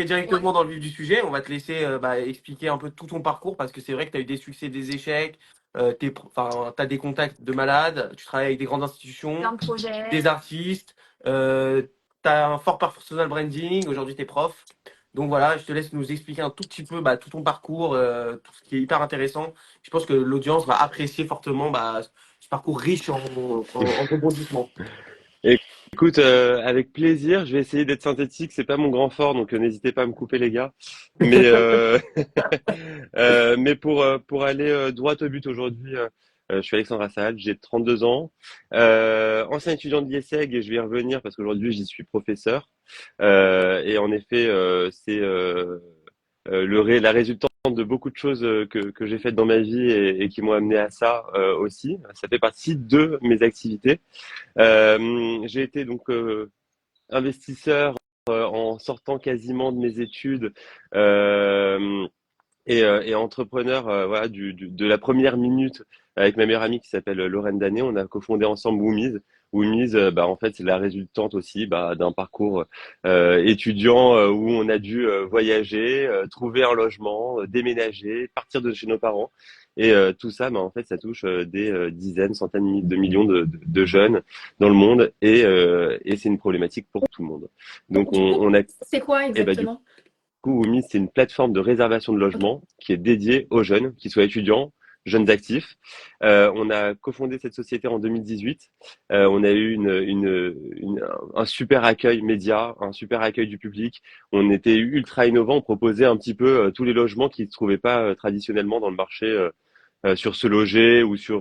Ouais. directement dans le vif du sujet. On va te laisser expliquer un peu tout ton parcours parce que c'est vrai que tu as eu des succès, des échecs, tu as des contacts de malades, tu travailles avec des grandes institutions, Plein de projets. des artistes, tu as un fort personal branding, aujourd'hui tu es prof. Donc voilà, je te laisse nous expliquer un tout petit peu tout ton parcours, tout ce qui est hyper intéressant. Je pense que l'audience va apprécier fortement ce parcours riche en rebondissements. Écoute, avec plaisir, je vais essayer d'être synthétique, c'est pas mon grand fort, donc n'hésitez pas à me couper les gars. Mais mais pour aller droit au but aujourd'hui, je suis Alexandre Assal, j'ai 32 ans, ancien étudiant de l'IESEG et je vais y revenir parce qu'aujourd'hui j'y suis professeur. Et en effet, c'est la résultante de beaucoup de choses que j'ai faites dans ma vie et qui m'ont amené à ça aussi. Ça fait partie de mes activités. J'ai été donc investisseur en sortant quasiment de mes études euh, et entrepreneur voilà, de la première minute avec ma meilleure amie qui s'appelle Lorraine Danet. On a cofondé ensemble Woomies. Woomies, en fait, c'est la résultante aussi d'un parcours étudiant où on a dû voyager, trouver un logement, déménager, partir de chez nos parents. Et tout ça, en fait, ça touche des dizaines, centaines de millions de jeunes dans le monde et c'est une problématique pour tout le monde. Donc, Du coup, on a, c'est quoi du exactement? coup, Woomi, c'est une plateforme de réservation de Ok. logement qui est dédiée aux jeunes, qu'ils soient étudiants, jeunes actifs. On a cofondé cette société en 2018. On a eu un super accueil média, un super accueil du public. On était ultra innovant. On proposait un petit peu tous les logements qui ne se trouvaient pas traditionnellement dans le marché sur Se Loger ou sur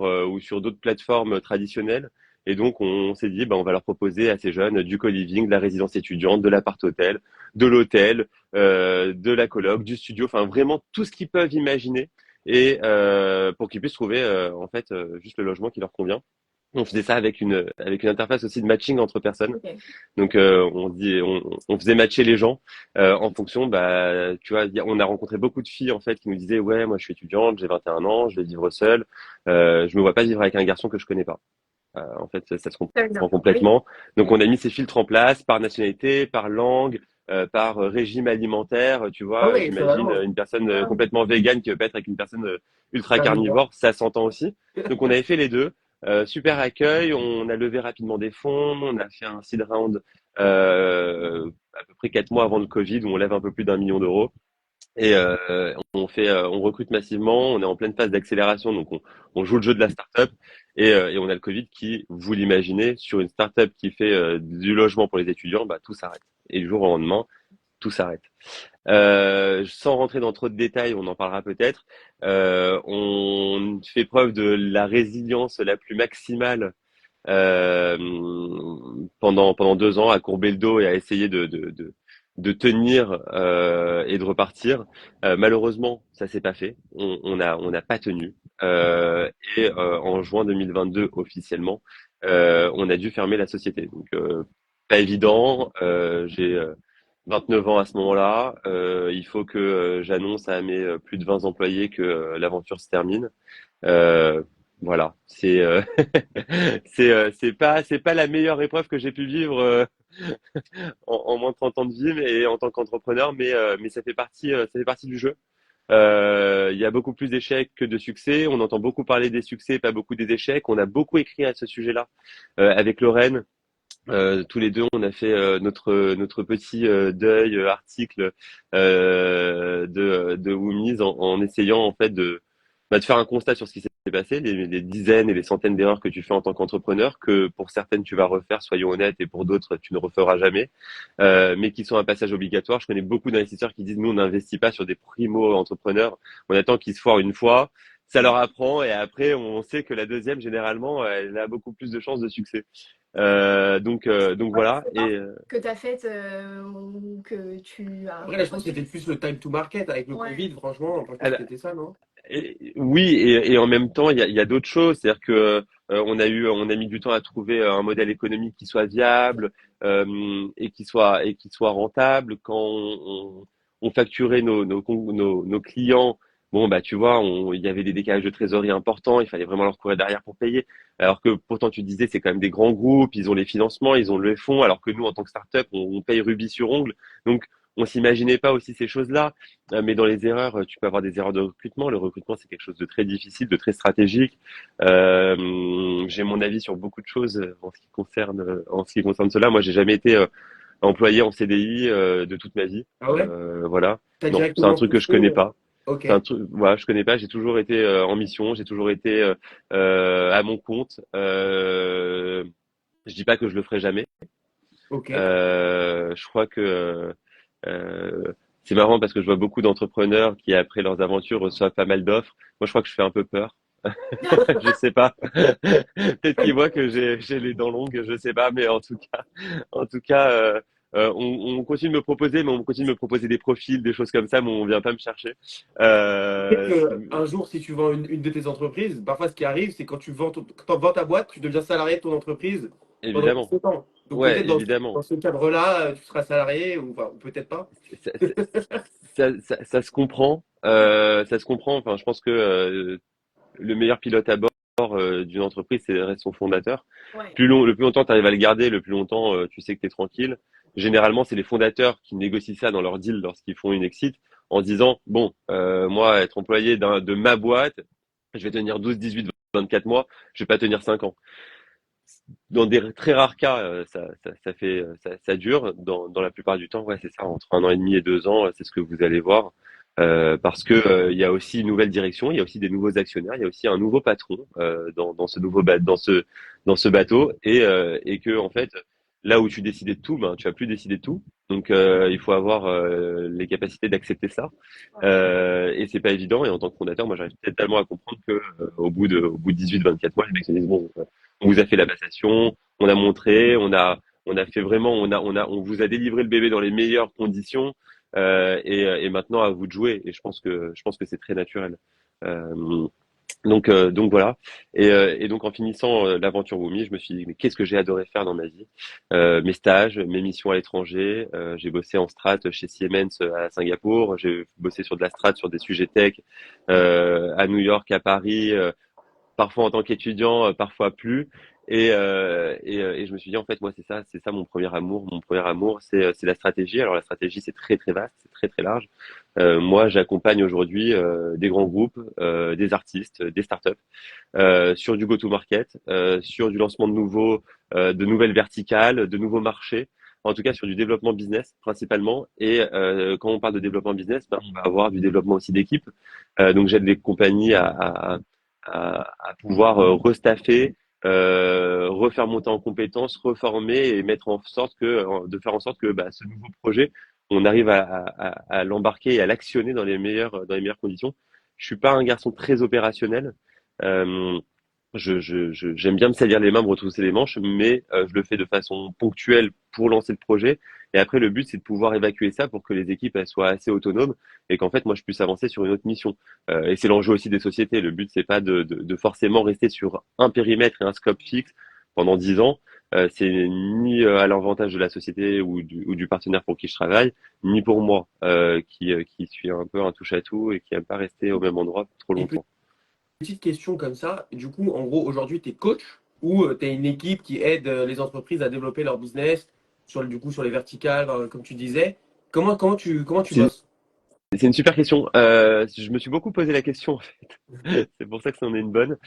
d'autres plateformes traditionnelles. Et donc, on s'est dit, on va leur proposer à ces jeunes du co-living, de la résidence étudiante, de l'appart-hôtel, de l'hôtel, de la coloc, du studio, enfin vraiment tout ce qu'ils peuvent imaginer et pour qu'ils puissent trouver en fait juste le logement qui leur convient. On faisait ça avec une interface aussi de matching entre personnes. Ok. Donc on faisait matcher les gens en fonction, tu vois, on a rencontré beaucoup de filles en fait qui nous disaient ouais moi je suis étudiante, j'ai 21 ans, je vais vivre seule, je me vois pas vivre avec un garçon que je connais pas. En fait ça se Ça veut dire. comprend Oui. complètement. Donc on a mis ces filtres en place par nationalité, par langue, par régime alimentaire. Tu Ah vois, oui, c'est j'imagine vraiment. une personne Ah oui. complètement végane qui veut pas être avec une personne ultra Carnivore. carnivore, ça s'entend aussi. Donc on avait fait les deux. Super accueil, on a levé rapidement des fonds, on a fait un seed round à peu près 4 mois avant le Covid où on lève un peu plus d'1 million d'euros et on recrute massivement, on est en pleine phase d'accélération donc on joue le jeu de la startup et on a le Covid qui, vous l'imaginez, sur une startup qui fait du logement pour les étudiants, tout s'arrête et du jour au lendemain tout s'arrête. Sans rentrer dans trop de détails, on en parlera peut-être. On fait preuve de la résilience la plus maximale euh, pendant 2 ans à courber le dos et à essayer de tenir et de repartir. Malheureusement, ça s'est pas fait. On n'a pas tenu. En juin 2022, officiellement, on a dû fermer la société. Donc, pas évident. J'ai 29 ans à ce moment-là. Il faut que j'annonce à mes plus de 20 employés que l'aventure se termine. Euh, voilà, c'est pas la meilleure épreuve que j'ai pu vivre en moins de 30 ans de vie mais en tant qu'entrepreneur, mais ça fait partie du jeu. Il y a beaucoup plus d'échecs que de succès. On entend beaucoup parler des succès, pas beaucoup des échecs. On a beaucoup écrit à ce sujet-là avec Lorraine. Tous les deux, on a fait notre petit deuil article de Woomies en essayant en fait de faire un constat sur ce qui s'est passé, les dizaines et les centaines d'erreurs que tu fais en tant qu'entrepreneur, que pour certaines tu vas refaire, soyons honnêtes, et pour d'autres tu ne referas jamais, mais qui sont un passage obligatoire. Je connais beaucoup d'investisseurs qui disent nous on n'investit pas sur des primo-entrepreneurs, on attend qu'ils se foirent une fois, ça leur apprend et après on sait que la deuxième généralement elle a beaucoup plus de chances de succès. Donc Ouais, voilà. c'est pas que tu as fait ou que tu as Après, là, je pense que c'était postulé. plus le time to market avec le Ouais. Covid, franchement. Je pense que Alors, c'était ça, non? oui, et en même temps, il y a d'autres choses. C'est-à-dire que on a mis du temps à trouver un modèle économique qui soit viable et qui soit rentable. Quand on facturait nos clients, bon tu vois, il y avait des décalages de trésorerie importants. Il fallait vraiment leur courir derrière pour payer. Alors que pourtant, tu disais, c'est quand même des grands groupes. Ils ont les financements, ils ont le fonds. Alors que nous, en tant que start-up, on paye rubis sur ongle. Donc on s'imaginait pas aussi ces choses-là. Mais dans les erreurs, tu peux avoir des erreurs de recrutement. Le recrutement, c'est quelque chose de très difficile, de très stratégique. J'ai mon avis sur beaucoup de choses en ce qui concerne cela. Moi, j'ai jamais été employé en CDI de toute ma vie. Ah ouais? Voilà. T'as Non, c'est un directement truc que je poussé. connais pas. Ok, C'est un truc, voilà, je connais pas. J'ai toujours été en mission. J'ai toujours été à mon compte. Je dis pas que je le ferai jamais. ok. Je crois que c'est marrant parce que je vois beaucoup d'entrepreneurs qui, après leurs aventures, reçoivent pas mal d'offres. Moi, je crois que je fais un peu peur. Je sais pas. Peut-être qu'ils voient que j'ai les dents longues, je sais pas, mais en tout cas, on continue de me proposer, mais on continue de me proposer des profils, des choses comme ça, mais on vient pas me chercher. Peut-être Euh, qu'un jour, si tu vends une de tes entreprises, parfois ce qui arrive, c'est quand quand tu vends ta boîte, tu deviens salarié de ton entreprise pendant Évidemment. 7 ans. Donc Ouais, peut-être évidemment. dans ce cadre-là, tu seras salarié, ou, enfin, ou peut-être pas. Ça, ça se comprend. Ça se comprend. Enfin, je pense que le meilleur pilote à bord d'une entreprise, c'est reste son fondateur. Ouais. Le plus longtemps tu arrives à le garder, le plus longtemps tu sais que tu es tranquille. Généralement, c'est les fondateurs qui négocient ça dans leur deal lorsqu'ils font une exit en disant, bon, moi, être employé de ma boîte, je vais tenir 12, 18, 24 mois, je vais pas tenir 5 ans. Dans des très rares cas, ça dure. Dans la plupart du temps, ouais, c'est ça, entre 1 an et demi et 2 ans, c'est ce que vous allez voir. Parce que il y a aussi une nouvelle direction, il y a aussi des nouveaux actionnaires, il y a aussi un nouveau patron dans ce dans ce bateau et que en fait là où tu décidais de tout, ben tu vas plus décider de tout. Donc il faut avoir les capacités d'accepter ça. Ouais. Et c'est pas évident. Et en tant que fondateur, moi j'arrive totalement à comprendre que au bout de 18-24 mois, les mecs se disent bon, on vous a fait la passation, on a montré, on a fait vraiment, on vous a délivré le bébé dans les meilleures conditions, et maintenant à vous de jouer. Et je pense que c'est très naturel. Euh, donc voilà. Et donc en finissant l'aventure Woomi, je me suis dit mais qu'est-ce que j'ai adoré faire dans ma vie. Mes stages, mes missions à l'étranger. J'ai bossé en strat chez Siemens à Singapour. J'ai bossé sur de la strat sur des sujets tech à New York, à Paris. Parfois en tant qu'étudiant, parfois plus. Et je me suis dit en fait moi c'est ça mon premier amour. Mon premier amour c'est la stratégie. Alors la stratégie c'est très très vaste, c'est très très large. Moi j'accompagne aujourd'hui des grands groupes, des artistes, des startups sur du go-to-market, sur du lancement de nouvelles verticales, de nouveaux marchés. En tout cas, sur du développement business principalement. Et quand on parle de développement business, ben, on va avoir du développement aussi d'équipe. Donc, j'aide les compagnies à pouvoir restaffer, refaire monter en compétences, reformer et de faire en sorte que bah, ce nouveau projet, on arrive à l'embarquer et à l'actionner dans les meilleures conditions. Je suis pas un garçon très opérationnel. Euh, j'aime bien me salir les mains, me retrousser les manches, mais je le fais de façon ponctuelle pour lancer le projet. Et après, le but, c'est de pouvoir évacuer ça pour que les équipes elles soient assez autonomes et qu'en fait, moi, je puisse avancer sur une autre mission. Et c'est l'enjeu aussi des sociétés. Le but, c'est pas de forcément rester sur un périmètre et un scope fixe pendant 10 ans. C'est ni à l'avantage de la société ou du partenaire pour qui je travaille, ni pour moi, qui suis un peu un touche-à-tout et qui aime pas rester au même endroit trop Et longtemps. petite question comme ça, du coup, en gros, aujourd'hui, tu es coach ou tu es une équipe qui aide les entreprises à développer leur business du coup, sur les verticales, comme tu disais. Comment tu C'est bosses? C'est une super question. Je me suis beaucoup posé la question en fait. C'est pour ça que c'en est une bonne.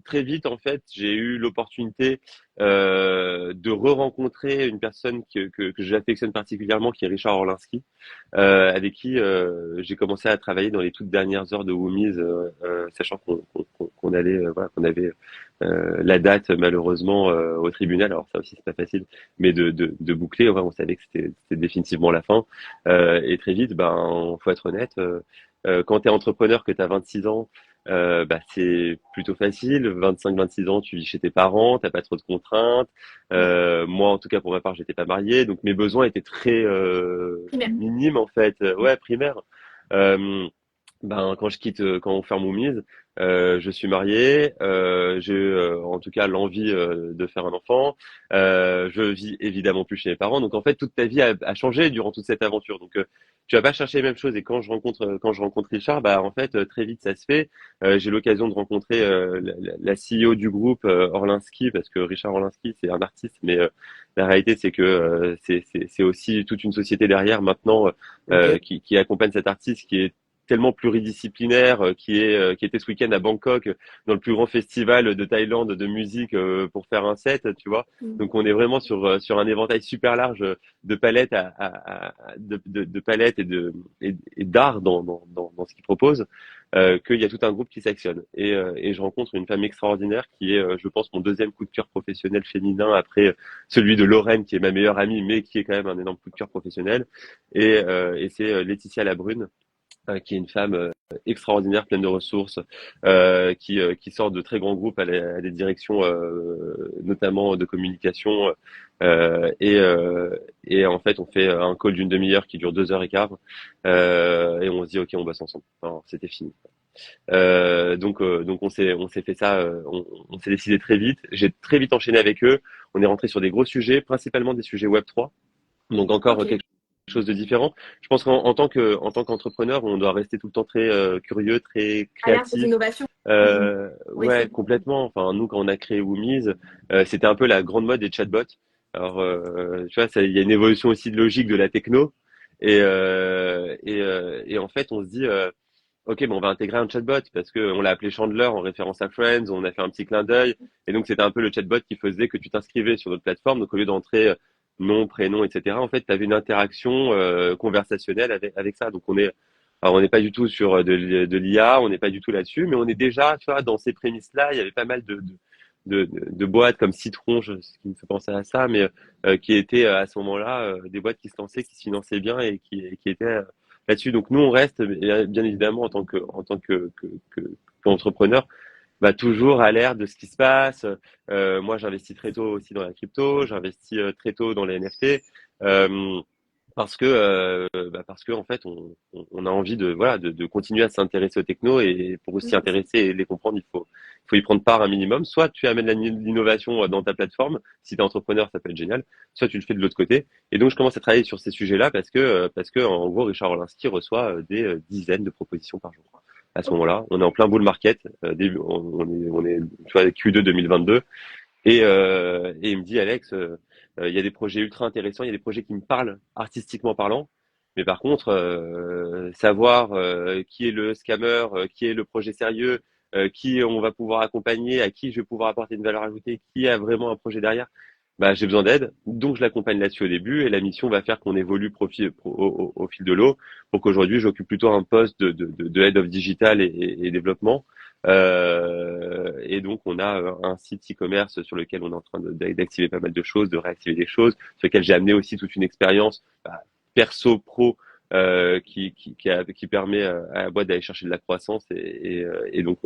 Très vite en fait, j'ai eu l'opportunité de re-rencontrer une personne que j'affectionne particulièrement, qui est Richard Orlinski, avec qui j'ai commencé à travailler dans les toutes dernières heures de Woomies, sachant qu'on allait, voilà, qu'on avait la date malheureusement au tribunal. Alors ça aussi c'est pas facile, mais de boucler. Ouais, on savait que c'était définitivement la fin. Et très vite, ben, faut être honnête, quand tu es entrepreneur, que tu as 26 ans, bah, c'est plutôt facile. 25-26 ans, tu vis chez tes parents, t'as pas trop de contraintes. Ouais. Moi, en tout cas, pour ma part, j'étais pas marié, donc mes besoins étaient très Primaire. minimes en fait. Ouais, primaires. Euh, Ben, quand on ferme Moomies, je suis marié, j'ai en tout cas l'envie de faire un enfant. Je vis évidemment plus chez mes parents. Donc en fait, toute ta vie a changé durant toute cette aventure. Donc tu vas pas chercher les mêmes choses. Et quand je rencontre Richard, bah en fait très vite ça se fait. J'ai l'occasion de rencontrer la CEO du groupe Orlinski, parce que Richard Orlinski c'est un artiste, mais la réalité c'est que c'est aussi toute une société derrière maintenant Ok. qui accompagne cet artiste, qui est tellement pluridisciplinaire, qui était ce week-end à Bangkok, dans le plus grand festival de Thaïlande de musique pour faire un set, tu vois. Mm. Donc on est vraiment sur un éventail super large de palettes de palettes et d'art dans ce qu'il propose, qu'il y a tout un groupe qui s'actionne. Et je rencontre une femme extraordinaire qui est, je pense, mon deuxième coup de cœur professionnel féminin après celui de Lorraine, qui est ma meilleure amie, mais qui est quand même un énorme coup de cœur professionnel. Et c'est Laetitia Labrune, qui est une femme extraordinaire, pleine de ressources, qui sort de très grands groupes à des directions, notamment de communication. Euh, et, euh, et en fait, on fait un call d'une demi-heure qui dure 2 heures et quart, et on se dit ok, on bosse ensemble. Alors, c'était fini. Donc on s'est fait ça, on s'est décidé très vite. J'ai très vite enchaîné avec eux. On est rentré sur des gros sujets, principalement des sujets Web3. Donc encore Ok. quelque chose de différent. Je pense en tant qu'entrepreneur, on doit rester tout le temps très curieux, très Alerte aux créatif. innovations. Mm. Oui, Ouais, c'est. complètement. Enfin, nous, quand on a créé Woomies, c'était un peu la grande mode des chatbots. Alors, tu vois, il y a une évolution aussi de logique de la techno. Et en fait, on se dit, ok, bon, on va intégrer un chatbot parce que on l'a appelé Chandler en référence à Friends. On a fait un petit clin d'œil. Et donc, c'était un peu le chatbot qui faisait que tu t'inscrivais sur notre plateforme. Donc, au lieu d'entrer nom, prénom, etc., en fait, tu avais une interaction conversationnelle avec ça. Donc, alors, on n'est pas du tout sur de l'IA, on n'est pas du tout là-dessus, mais on est déjà, tu vois, dans ces prémices-là. Il y avait pas mal de boîtes comme Citron, ce qui me fait penser à ça, mais qui étaient à ce moment-là des boîtes qui se lançaient, qui se finançaient bien et qui étaient là-dessus. Donc nous, on reste bien évidemment qu'entrepreneur, bah, toujours à l'ère de ce qui se passe. Moi, j'investis très tôt aussi dans la crypto, j'investis très tôt dans les NFT. Euh, parce que en fait on a envie de voilà de continuer à s'intéresser aux technos, et pour s'y Mm. intéresser et les comprendre, il faut y prendre part un minimum. Soit tu amènes l'innovation dans ta plateforme, si tu es entrepreneur ça peut être génial, soit tu le fais de l'autre côté. Et donc je commence à travailler sur ces sujets-là parce que en gros Richard Orlinski reçoit des dizaines de propositions par jour. À ce Ok. moment-là, on est en plein bull market, on est tu vois Q2 2022. Et il me dit, Alex, il y a des projets ultra intéressants, il y a des projets qui me parlent artistiquement parlant, mais par contre, savoir qui est le scammer, qui est le projet sérieux, qui on va pouvoir accompagner, à qui je vais pouvoir apporter une valeur ajoutée, qui a vraiment un projet derrière, bah, j'ai besoin d'aide. Donc, je l'accompagne là-dessus au début, et la mission va faire qu'on évolue au fil de l'eau, pour qu'aujourd'hui, j'occupe plutôt un poste de Head of Digital et développement. Et donc, on a un site e-commerce sur lequel on est en train d'activer pas mal de choses, de réactiver des choses, sur lequel j'ai amené aussi toute une expérience bah, perso pro qui permet à la boîte d'aller chercher de la croissance. Et donc,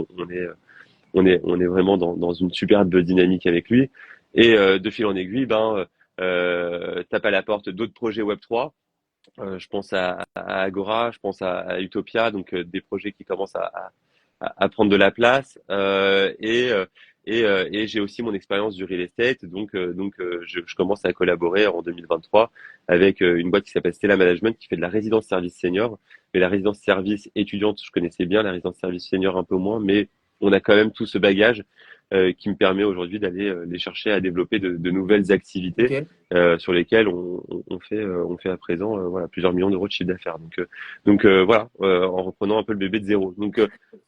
on est vraiment dans une superbe dynamique avec lui. Et de fil en aiguille, ben, tape à la porte d'autres projets Web3. Je pense à Agora, je pense à Utopia, donc des projets qui commencent à prendre de la place. Et j'ai aussi mon expérience du real estate, je commence à collaborer en 2023 avec une boîte qui s'appelle Stella Management, qui fait de la résidence service senior. Mais la résidence service étudiante, je connaissais bien, la résidence service senior un peu moins, mais on a quand même tout ce bagage qui me permet aujourd'hui d'aller les chercher à développer de nouvelles activités Ok. sur lesquelles on fait à présent voilà, plusieurs millions d'euros de chiffre d'affaires. Voilà, en reprenant un peu le bébé de zéro.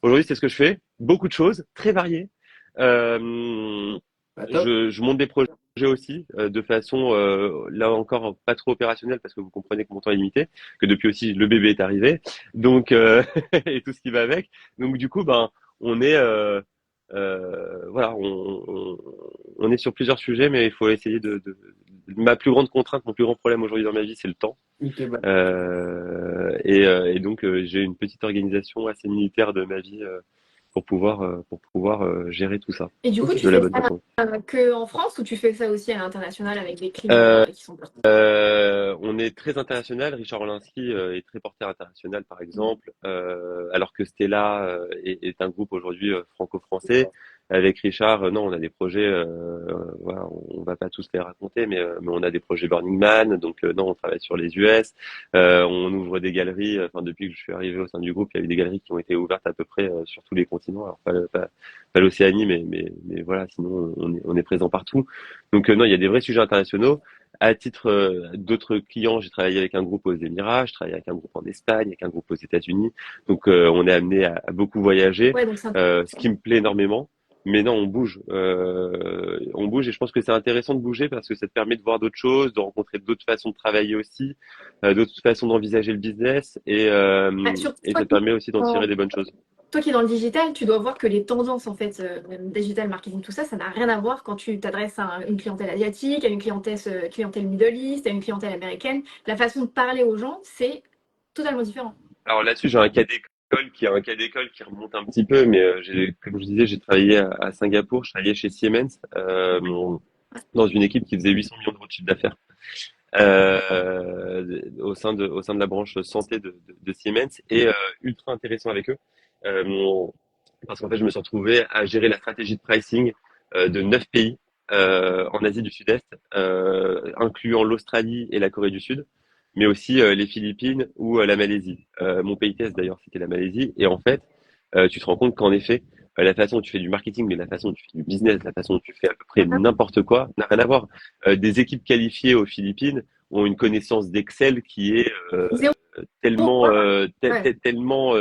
Aujourd'hui, c'est ce que je fais. Beaucoup de choses, très variées. Euh, Bah, top. je monte des projets aussi de façon, là encore, pas trop opérationnelle, parce que vous comprenez que mon temps est limité, que depuis aussi le bébé est arrivé, donc et tout ce qui va avec. Donc du coup, ben, on est voilà, on est sur plusieurs sujets, mais il faut essayer ma plus grande contrainte, mon plus grand problème aujourd'hui dans ma vie, c'est le temps. Ok, bah, Et donc j'ai une petite organisation assez militaire de ma vie pour pouvoir gérer tout ça Et du coup, tu de la fais bonne ça façon. que en France ou tu fais ça aussi à l'international avec des clients Euh, qui sont partis? on est très international. Richard Orlinski est très porté international, par exemple, alors que Stella est un groupe aujourd'hui franco-français. Avec Richard, non, on a des projets, voilà, on va pas tous les raconter, mais on a des projets Burning Man, donc non, on travaille sur les US. On ouvre des galeries. Enfin, depuis que je suis arrivé au sein du groupe, il y a eu des galeries qui ont été ouvertes à peu près sur tous les continents. Alors pas l'Océanie, mais voilà, sinon on est présent partout. Donc non, il y a des vrais sujets internationaux. À titre d'autres clients, j'ai travaillé avec un groupe aux Émirats, je travaille avec un groupe en Espagne, avec un groupe aux États-Unis. Donc on est amené à beaucoup voyager, Ouais, donc c'est ce qui me plaît énormément. Mais non, on bouge et je pense que c'est intéressant de bouger parce que ça te permet de voir d'autres choses, de rencontrer d'autres façons de travailler aussi, d'autres façons d'envisager le business surtout et ça te permet aussi d'en tirer des bonnes choses. toi qui es dans le digital, tu dois voir que les tendances, en fait, digital marketing, tout ça, ça n'a rien à voir quand tu t'adresses à une clientèle asiatique, à une clientèle Middle East, à une clientèle américaine. La façon de parler aux gens, c'est totalement différent. Alors là-dessus, j'ai un cas d'école qui remonte un petit peu, mais comme je disais, j'ai travaillé à Singapour, je travaillais chez Siemens dans une équipe qui faisait 800 millions d'euros de chiffre d'affaires au sein de la branche santé de Siemens et ultra intéressant avec eux parce qu'en fait, je me suis retrouvé à gérer la stratégie de pricing de 9 pays en Asie du Sud-Est, incluant l'Australie et la Corée du Sud, mais aussi les Philippines ou la Malaisie. Mon pays test d'ailleurs, c'était la Malaisie. Et en fait, tu te rends compte qu'en effet, la façon dont tu fais du marketing, mais la façon dont tu fais du business, la façon dont tu fais à peu près n'importe quoi, n'a rien à voir. Des équipes qualifiées aux Philippines ont une connaissance d'Excel qui est Zéro. tellement, Ouais. tellement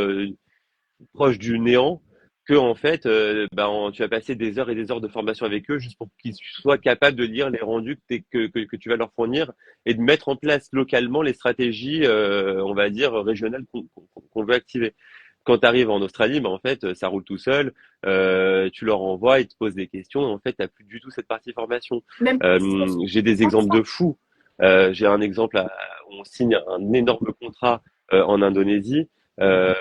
proche du néant que en fait, tu vas passer des heures et des heures de formation avec eux juste pour qu'ils soient capables de lire les rendus que tu vas leur fournir et de mettre en place localement les stratégies, on va dire régionales qu'on veut activer. Quand tu arrives en Australie, en fait, ça roule tout seul. Tu leur envoies, ils te posent des questions. En fait, t'as plus du tout cette partie formation. Même J'ai des exemples de fous. J'ai un exemple où on signe un énorme contrat en Indonésie. Euh,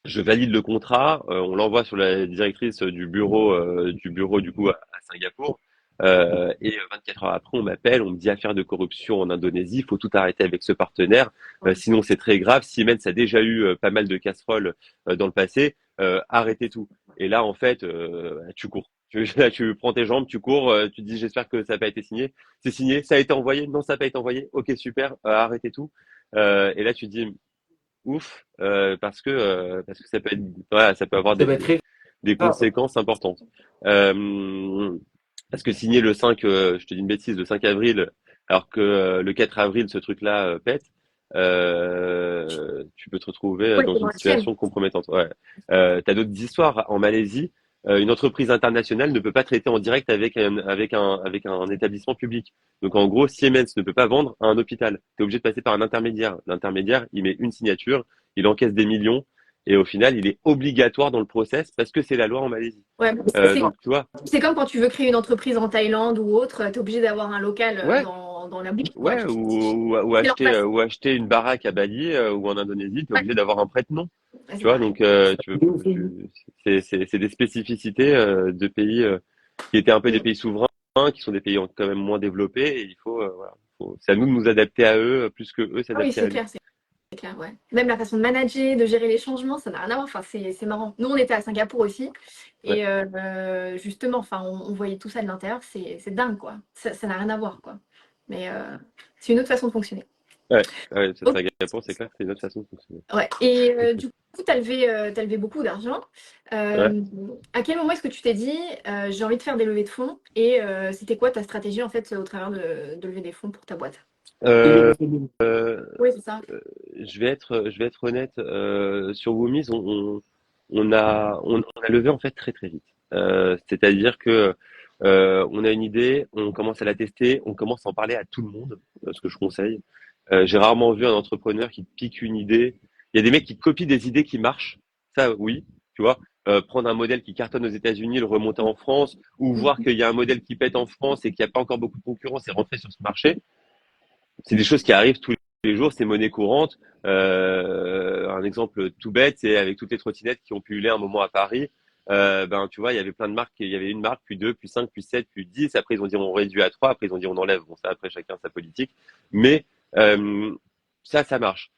je valide le contrat, on l'envoie sur la directrice du bureau du coup à Singapour. Et 24 heures après, on m'appelle, on me dit affaire de corruption en Indonésie, il faut tout arrêter avec ce partenaire, sinon c'est très grave. Siemens a déjà eu pas mal de casseroles dans le passé, arrêtez tout. Et là, en fait, tu cours. Là, tu prends tes jambes, tu cours, tu te dis j'espère que ça n'a pas été signé. C'est signé, ça a été envoyé, non, ça n'a pas été envoyé. Ok, super, arrêtez tout. Et là, tu te dis ouf parce que ça peut être voilà, ça peut avoir Ça va être très des grave. conséquences importantes. Parce que signer le 5 je te dis une bêtise, le 5 avril, alors que le 4 avril ce truc-là pète, tu peux te retrouver ouais, dans c'est dans une la chaîne. situation compromettante. Ouais. T'as d'autres histoires en Malaisie. Une entreprise internationale ne peut pas traiter en direct avec un établissement public. Donc en gros, Siemens ne peut pas vendre à un hôpital. Tu es obligé de passer par un intermédiaire. L'intermédiaire, il met une signature, il encaisse des millions et au final, il est obligatoire dans le process parce que c'est la loi en Malaisie. Ouais, Donc tu vois, c'est comme quand tu veux créer une entreprise en Thaïlande ou autre, tu es obligé d'avoir un local ouais, dans la boucle, quoi, ouais, qui certifie. C'est leur acheter place. ou acheter une baraque à Bali ou en Indonésie, tu es Ouais, obligé d'avoir un prête-nom. ouais, c'est Tu vois, pareil. donc c'est des spécificités de pays qui étaient un peu des Mm. pays souverains, qui sont des pays quand même moins développés. Et il faut, voilà, c'est à nous de nous adapter à eux plus que eux Ah oui, s'adapter c'est à nous. clair, c'est clair, ouais. Même la façon de manager, de gérer les changements, ça n'a rien à voir. Enfin, c'est marrant. Nous, on était à Singapour aussi. Ouais, Et justement, enfin, on voyait tout ça de l'intérieur. C'est dingue, quoi. Ça n'a rien à voir, quoi. Mais c'est une autre façon de fonctionner. ouais, ouais, ça, Ok. Singapour, c'est clair, c'est une autre façon de fonctionner. Ouais. Et du coup, t'as levé beaucoup d'argent. Ouais. Euh, à quel moment est-ce que tu t'es dit, j'ai envie de faire des levées de fonds? Et c'était quoi ta stratégie, en fait, au travers de lever des fonds pour ta boîte? Euh, Oui, c'est ça. je vais être honnête, sur Woomies, on a levé en fait très très vite. C'est-à-dire que on a une idée, on commence à la tester, on commence à en parler à tout le monde, ce que je conseille. J'ai rarement vu un entrepreneur qui pique une idée. Il y a des mecs qui copient des idées qui marchent, ça oui, tu vois. Prendre un modèle qui cartonne aux États-Unis, le remonter en France, ou voir qu'il y a un modèle qui pète en France et qu'il n'y a pas encore beaucoup de concurrence et rentrer sur ce marché. C'est des choses qui arrivent tous les jours, c'est monnaie courante. Un exemple tout bête, c'est avec toutes les trottinettes qui ont pullulé un moment à Paris. Ben, tu vois, il y avait plein de marques. Il y avait une marque, puis deux, puis cinq, puis sept, puis 10. Après, ils ont dit on réduit à trois. Après, ils ont dit on enlève. Bon, ça, après, chacun sa politique. Mais euh, ça marche.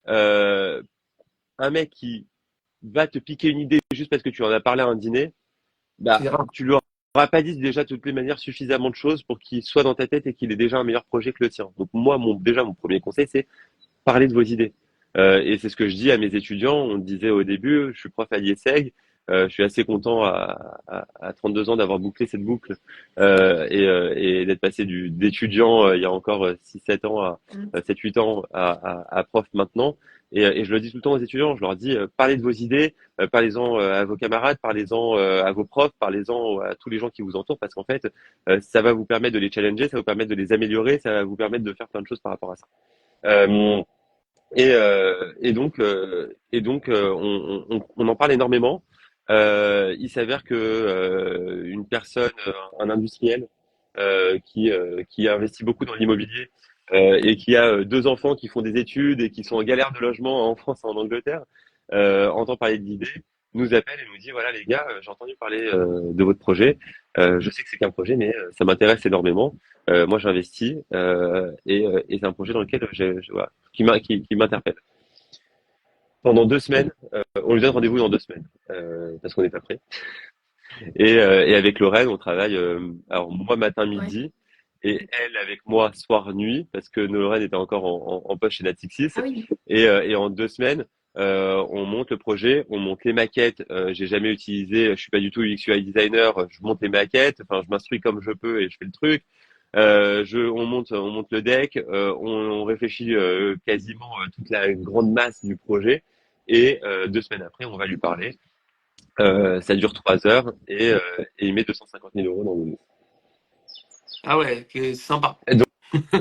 Euh, un mec qui va te piquer une idée juste parce que tu en as parlé à un dîner, bah, C'est rare. tu lui auras pas dit déjà de toutes les manières suffisamment de choses pour qu'il soit dans ta tête et qu'il ait déjà un meilleur projet que le tien. Donc moi, mon premier conseil, c'est parler de vos idées. Et c'est ce que je dis à mes étudiants. On le disait au début, je suis prof à l'IESEG. Je suis assez content à 32 ans d'avoir bouclé cette boucle et d'être passé d'étudiant il y a encore 6-7 ans à Mm. 7-8 ans à prof maintenant. Et je le dis tout le temps aux étudiants, je leur dis parlez de vos idées, parlez-en à vos camarades, parlez-en à vos profs, parlez-en à tous les gens qui vous entourent parce qu'en fait, ça va vous permettre de les challenger, ça va vous permettre de les améliorer, ça va vous permettre de faire plein de choses par rapport à ça. Euh, on en parle énormément. Il s'avère que une personne, un industriel qui a investi beaucoup dans l'immobilier et qui a deux enfants qui font des études et qui sont en galère de logement en France et en Angleterre, entend parler de l'idée, nous appelle et nous dit voilà les gars, j'ai entendu parler de votre projet. Je sais que c'est qu'un projet, mais ça m'intéresse énormément. Moi, j'investis et c'est un projet dans lequel voilà, qui m'interpelle. Pendant 2 semaines, on lui donne rendez-vous dans 2 semaines parce qu'on n'est pas prêt. Et avec Lorraine, on travaille alors moi matin Ouais. midi et elle avec moi soir nuit parce que Lorraine était encore en poste chez Natixis. Ah oui. Et en 2 semaines, on monte le projet, on monte les maquettes. J'ai jamais utilisé, je suis pas du tout UX UI designer. Je monte les maquettes, enfin je m'instruis comme je peux et je fais le truc. On monte le deck, on réfléchit quasiment toute la grande masse du projet. Et 2 semaines après, on va lui parler. Ça dure 3 heures et il met 250 000 euros dans le. Ah ouais, c'est sympa.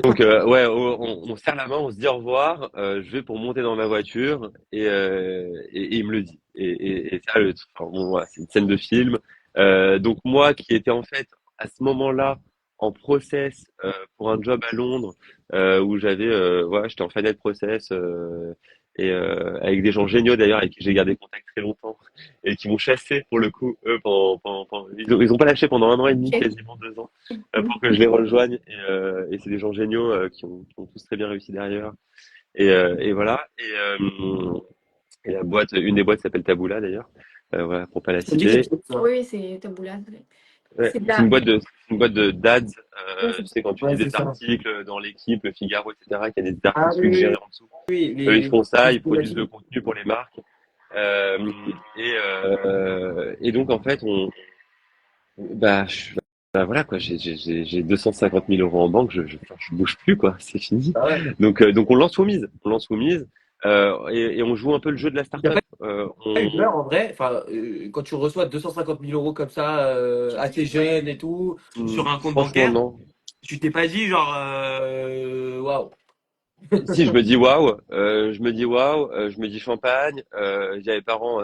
Donc ouais, on se serre la main, on se dit au revoir. Je vais pour monter dans ma voiture et il me le dit. Et ça, enfin, bon, voilà, c'est une scène de film. Donc moi, qui étais en fait à ce moment-là en process pour un job à Londres où voilà, j'étais en final process avec des gens géniaux d'ailleurs avec qui j'ai gardé contact très longtemps et qui m'ont chassé pour le coup eux ils ont pas lâché pendant 1 an et demi, Ok. quasiment 2 ans pour que je les rejoigne. Et c'est des gens géniaux qui ont tous très bien réussi derrière. Et voilà. Et la boîte, une des boîtes s'appelle Taboola d'ailleurs. Voilà, pour pas la Ça me dit quelque citer. chose, ça. Oui, c'est Taboula. Ouais, C'est de c'est une la. boîte de, c'est une boîte de d'ads. Ouais, c'est Tu sais, quand tu Ouais, lis c'est des ça. articles dans l'équipe, le Figaro, etc., qu'il y a des Ah articles oui, oui, suggérés en dessous. oui, Eux, ils font ça, ils produisent le j'imagine. contenu pour les marques. Euh, et donc, en fait, bah, bah voilà, quoi, j'ai 250 000 euros en banque, je bouge plus, quoi, c'est fini. Ah ouais. Donc on lance Whomis, et on joue un peu le jeu de la T'as startup. pas eu peur en vrai, enfin, quand tu reçois 250 000 euros comme ça, assez jeune et tout, sur un compte Franchement, bancaire, non. tu t'es pas dit genre, waouh. Si je me dis waouh, je me dis champagne, je dis à mes parents,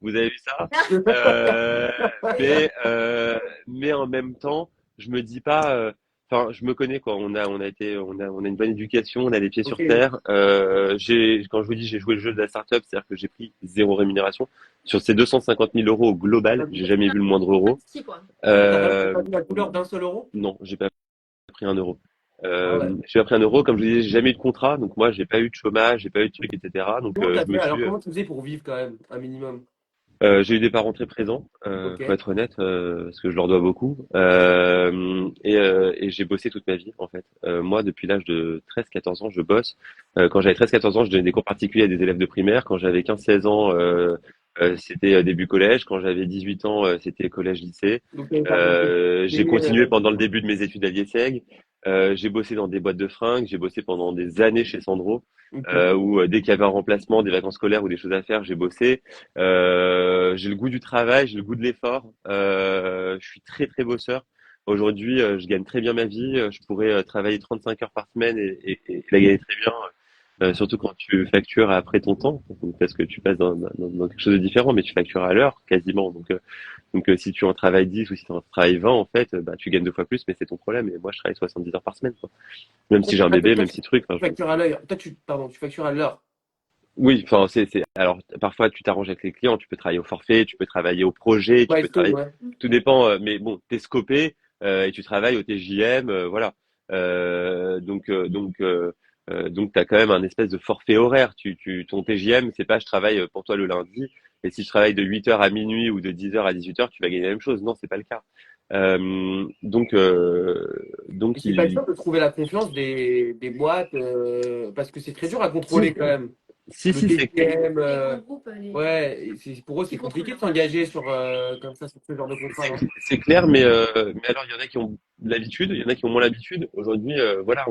vous avez vu ça? Euh, mais, euh, mais en même temps, je me dis pas, enfin, je me connais quoi. On a une bonne éducation, on a les pieds Ok. sur terre. Quand je vous dis j'ai joué le jeu de la startup, c'est-à-dire que j'ai pris zéro rémunération sur ces 250 000 euros au global. J'ai jamais vu le moindre euro. Si, quoi. T'as Euh, pas vu la couleur d'un seul euro? non, j'ai pas pris 1 euro. Ah ouais. J'ai pas pris 1 euro, comme je vous disais, j'ai jamais eu de contrat, donc moi j'ai pas eu de chômage, j'ai pas eu de trucs, etc. Donc Comment t'as je me fait alors? suis Comment tu faisais pour vivre quand même, un minimum? j'ai eu des parents très présents, Ok. faut être honnête, parce que je leur dois beaucoup. Et j'ai bossé toute ma vie, en fait. Moi, depuis l'âge de 13-14 ans, je bosse. Quand j'avais 13-14 ans, je donnais des cours particuliers à des élèves de primaire. Quand j'avais 15-16 ans, c'était début collège. Quand j'avais 18 ans, c'était collège-lycée. Donc t'avais pas beaucoup de J'ai continué pendant le début de mes études à l'IESEG. J'ai bossé dans des boîtes de fringues. J'ai bossé pendant des années chez Sandro, Ok. où dès qu'il y avait un remplacement, des vacances scolaires ou des choses à faire, j'ai bossé. J'ai le goût du travail, j'ai le goût de l'effort. Je suis très très bosseur. Aujourd'hui, je gagne très bien ma vie. Je pourrais travailler 35 heures par semaine et la gagner très bien. surtout quand tu factures après ton temps, parce que tu passes dans quelque chose de différent, mais tu factures à l'heure quasiment. Donc, si tu en travailles 10 ou si tu en travailles 20, en fait, bah, tu gagnes 2 fois plus, mais c'est ton problème. Et moi, je travaille 70 heures par semaine, quoi. Même si j'ai un Ah, bébé, toi, même si truc. Enfin, tu factures à l'heure. Toi, pardon, tu factures à l'heure. oui, enfin, alors, parfois, tu t'arranges avec les clients, tu peux travailler au forfait, tu peux travailler au projet, tu peux Milestone, travailler, ouais. tout dépend, mais bon, t'es scopé, et tu travailles au TJM, voilà. Donc, t'as quand même un espèce de forfait horaire. Ton TJM, c'est pas je travaille pour toi le lundi, et si je travaille de 8 heures à minuit ou de 10 heures à 18 heures, tu vas gagner la même chose. Non, c'est pas le cas. Et Donc, c'est pas dur de trouver la confiance des boîtes, parce que c'est très dur à contrôler si, quand même. si, Le si, c'est TGM, Les grands groupes, ouais, pour eux, c'est qui contrôlent compliqué de leur marge. s'engager comme ça sur ce genre de contrat, non? C'est clair, mais alors il y en a qui ont l'habitude, il y en a qui ont moins l'habitude. Aujourd'hui, voilà,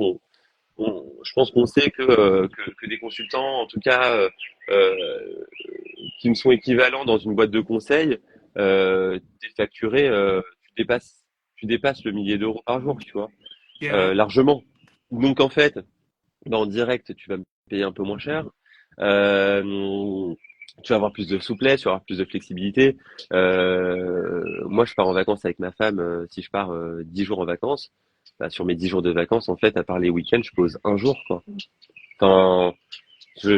je pense qu'on sait que des consultants, en tout cas, qui me sont équivalents dans une boîte de conseil, t'es facturé, tu dépasses le millier d'euros par jour, tu vois, Ouais. largement. Donc en fait, bah, en direct, tu vas me payer un peu moins cher. Tu vas avoir plus de souplesse, tu vas avoir plus de flexibilité. Moi, je pars en vacances avec ma femme. Si je pars 10 jours en vacances, bah, sur mes 10 jours de vacances, en fait, à part les week-ends, je pose un jour, quoi. Enfin, Ah,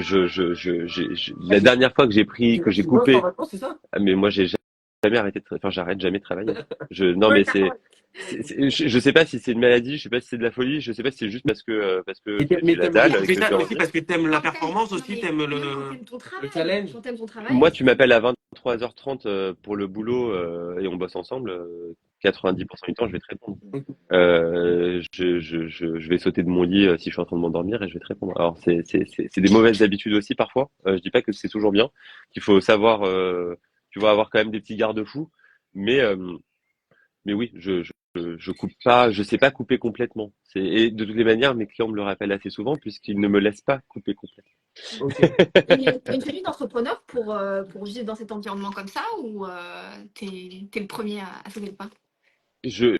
la dernière fois que j'ai tu bosses en coupé, vacances, c'est ça? ah, mais moi, j'ai jamais arrêté enfin, j'arrête jamais de travailler. Non, Ouais, mais carrément. je sais pas si c'est une maladie, je sais pas si c'est de la folie, je sais pas si c'est juste parce que j'ai Mais la dalle tu et fais que ça j'ai aussi envie. parce que t'aimes la Quand t'aimes, performance non aussi, mais t'aimes quand t'aimes ton le travail, challenge. quand t'aimes ton travail, Moi, tu m'appelles à 23h30 pour le boulot et on bosse ensemble. 90% du temps, je vais te répondre. Je vais sauter de mon lit si je suis en train de m'endormir et je vais te répondre. Alors, c'est des mauvaises habitudes aussi parfois. Je dis pas que c'est toujours bien, qu'il faut savoir, tu vois, avoir quand même des petits garde-fous. Mais, euh, mais oui, je coupe pas, je sais pas couper complètement. Et de toutes les manières, mes clients me le rappellent assez souvent puisqu'ils ne me laissent pas couper complètement. Ok. t'as une famille d'entrepreneurs pour vivre dans cet environnement comme ça ou t'es le premier à sauter le pas? Je,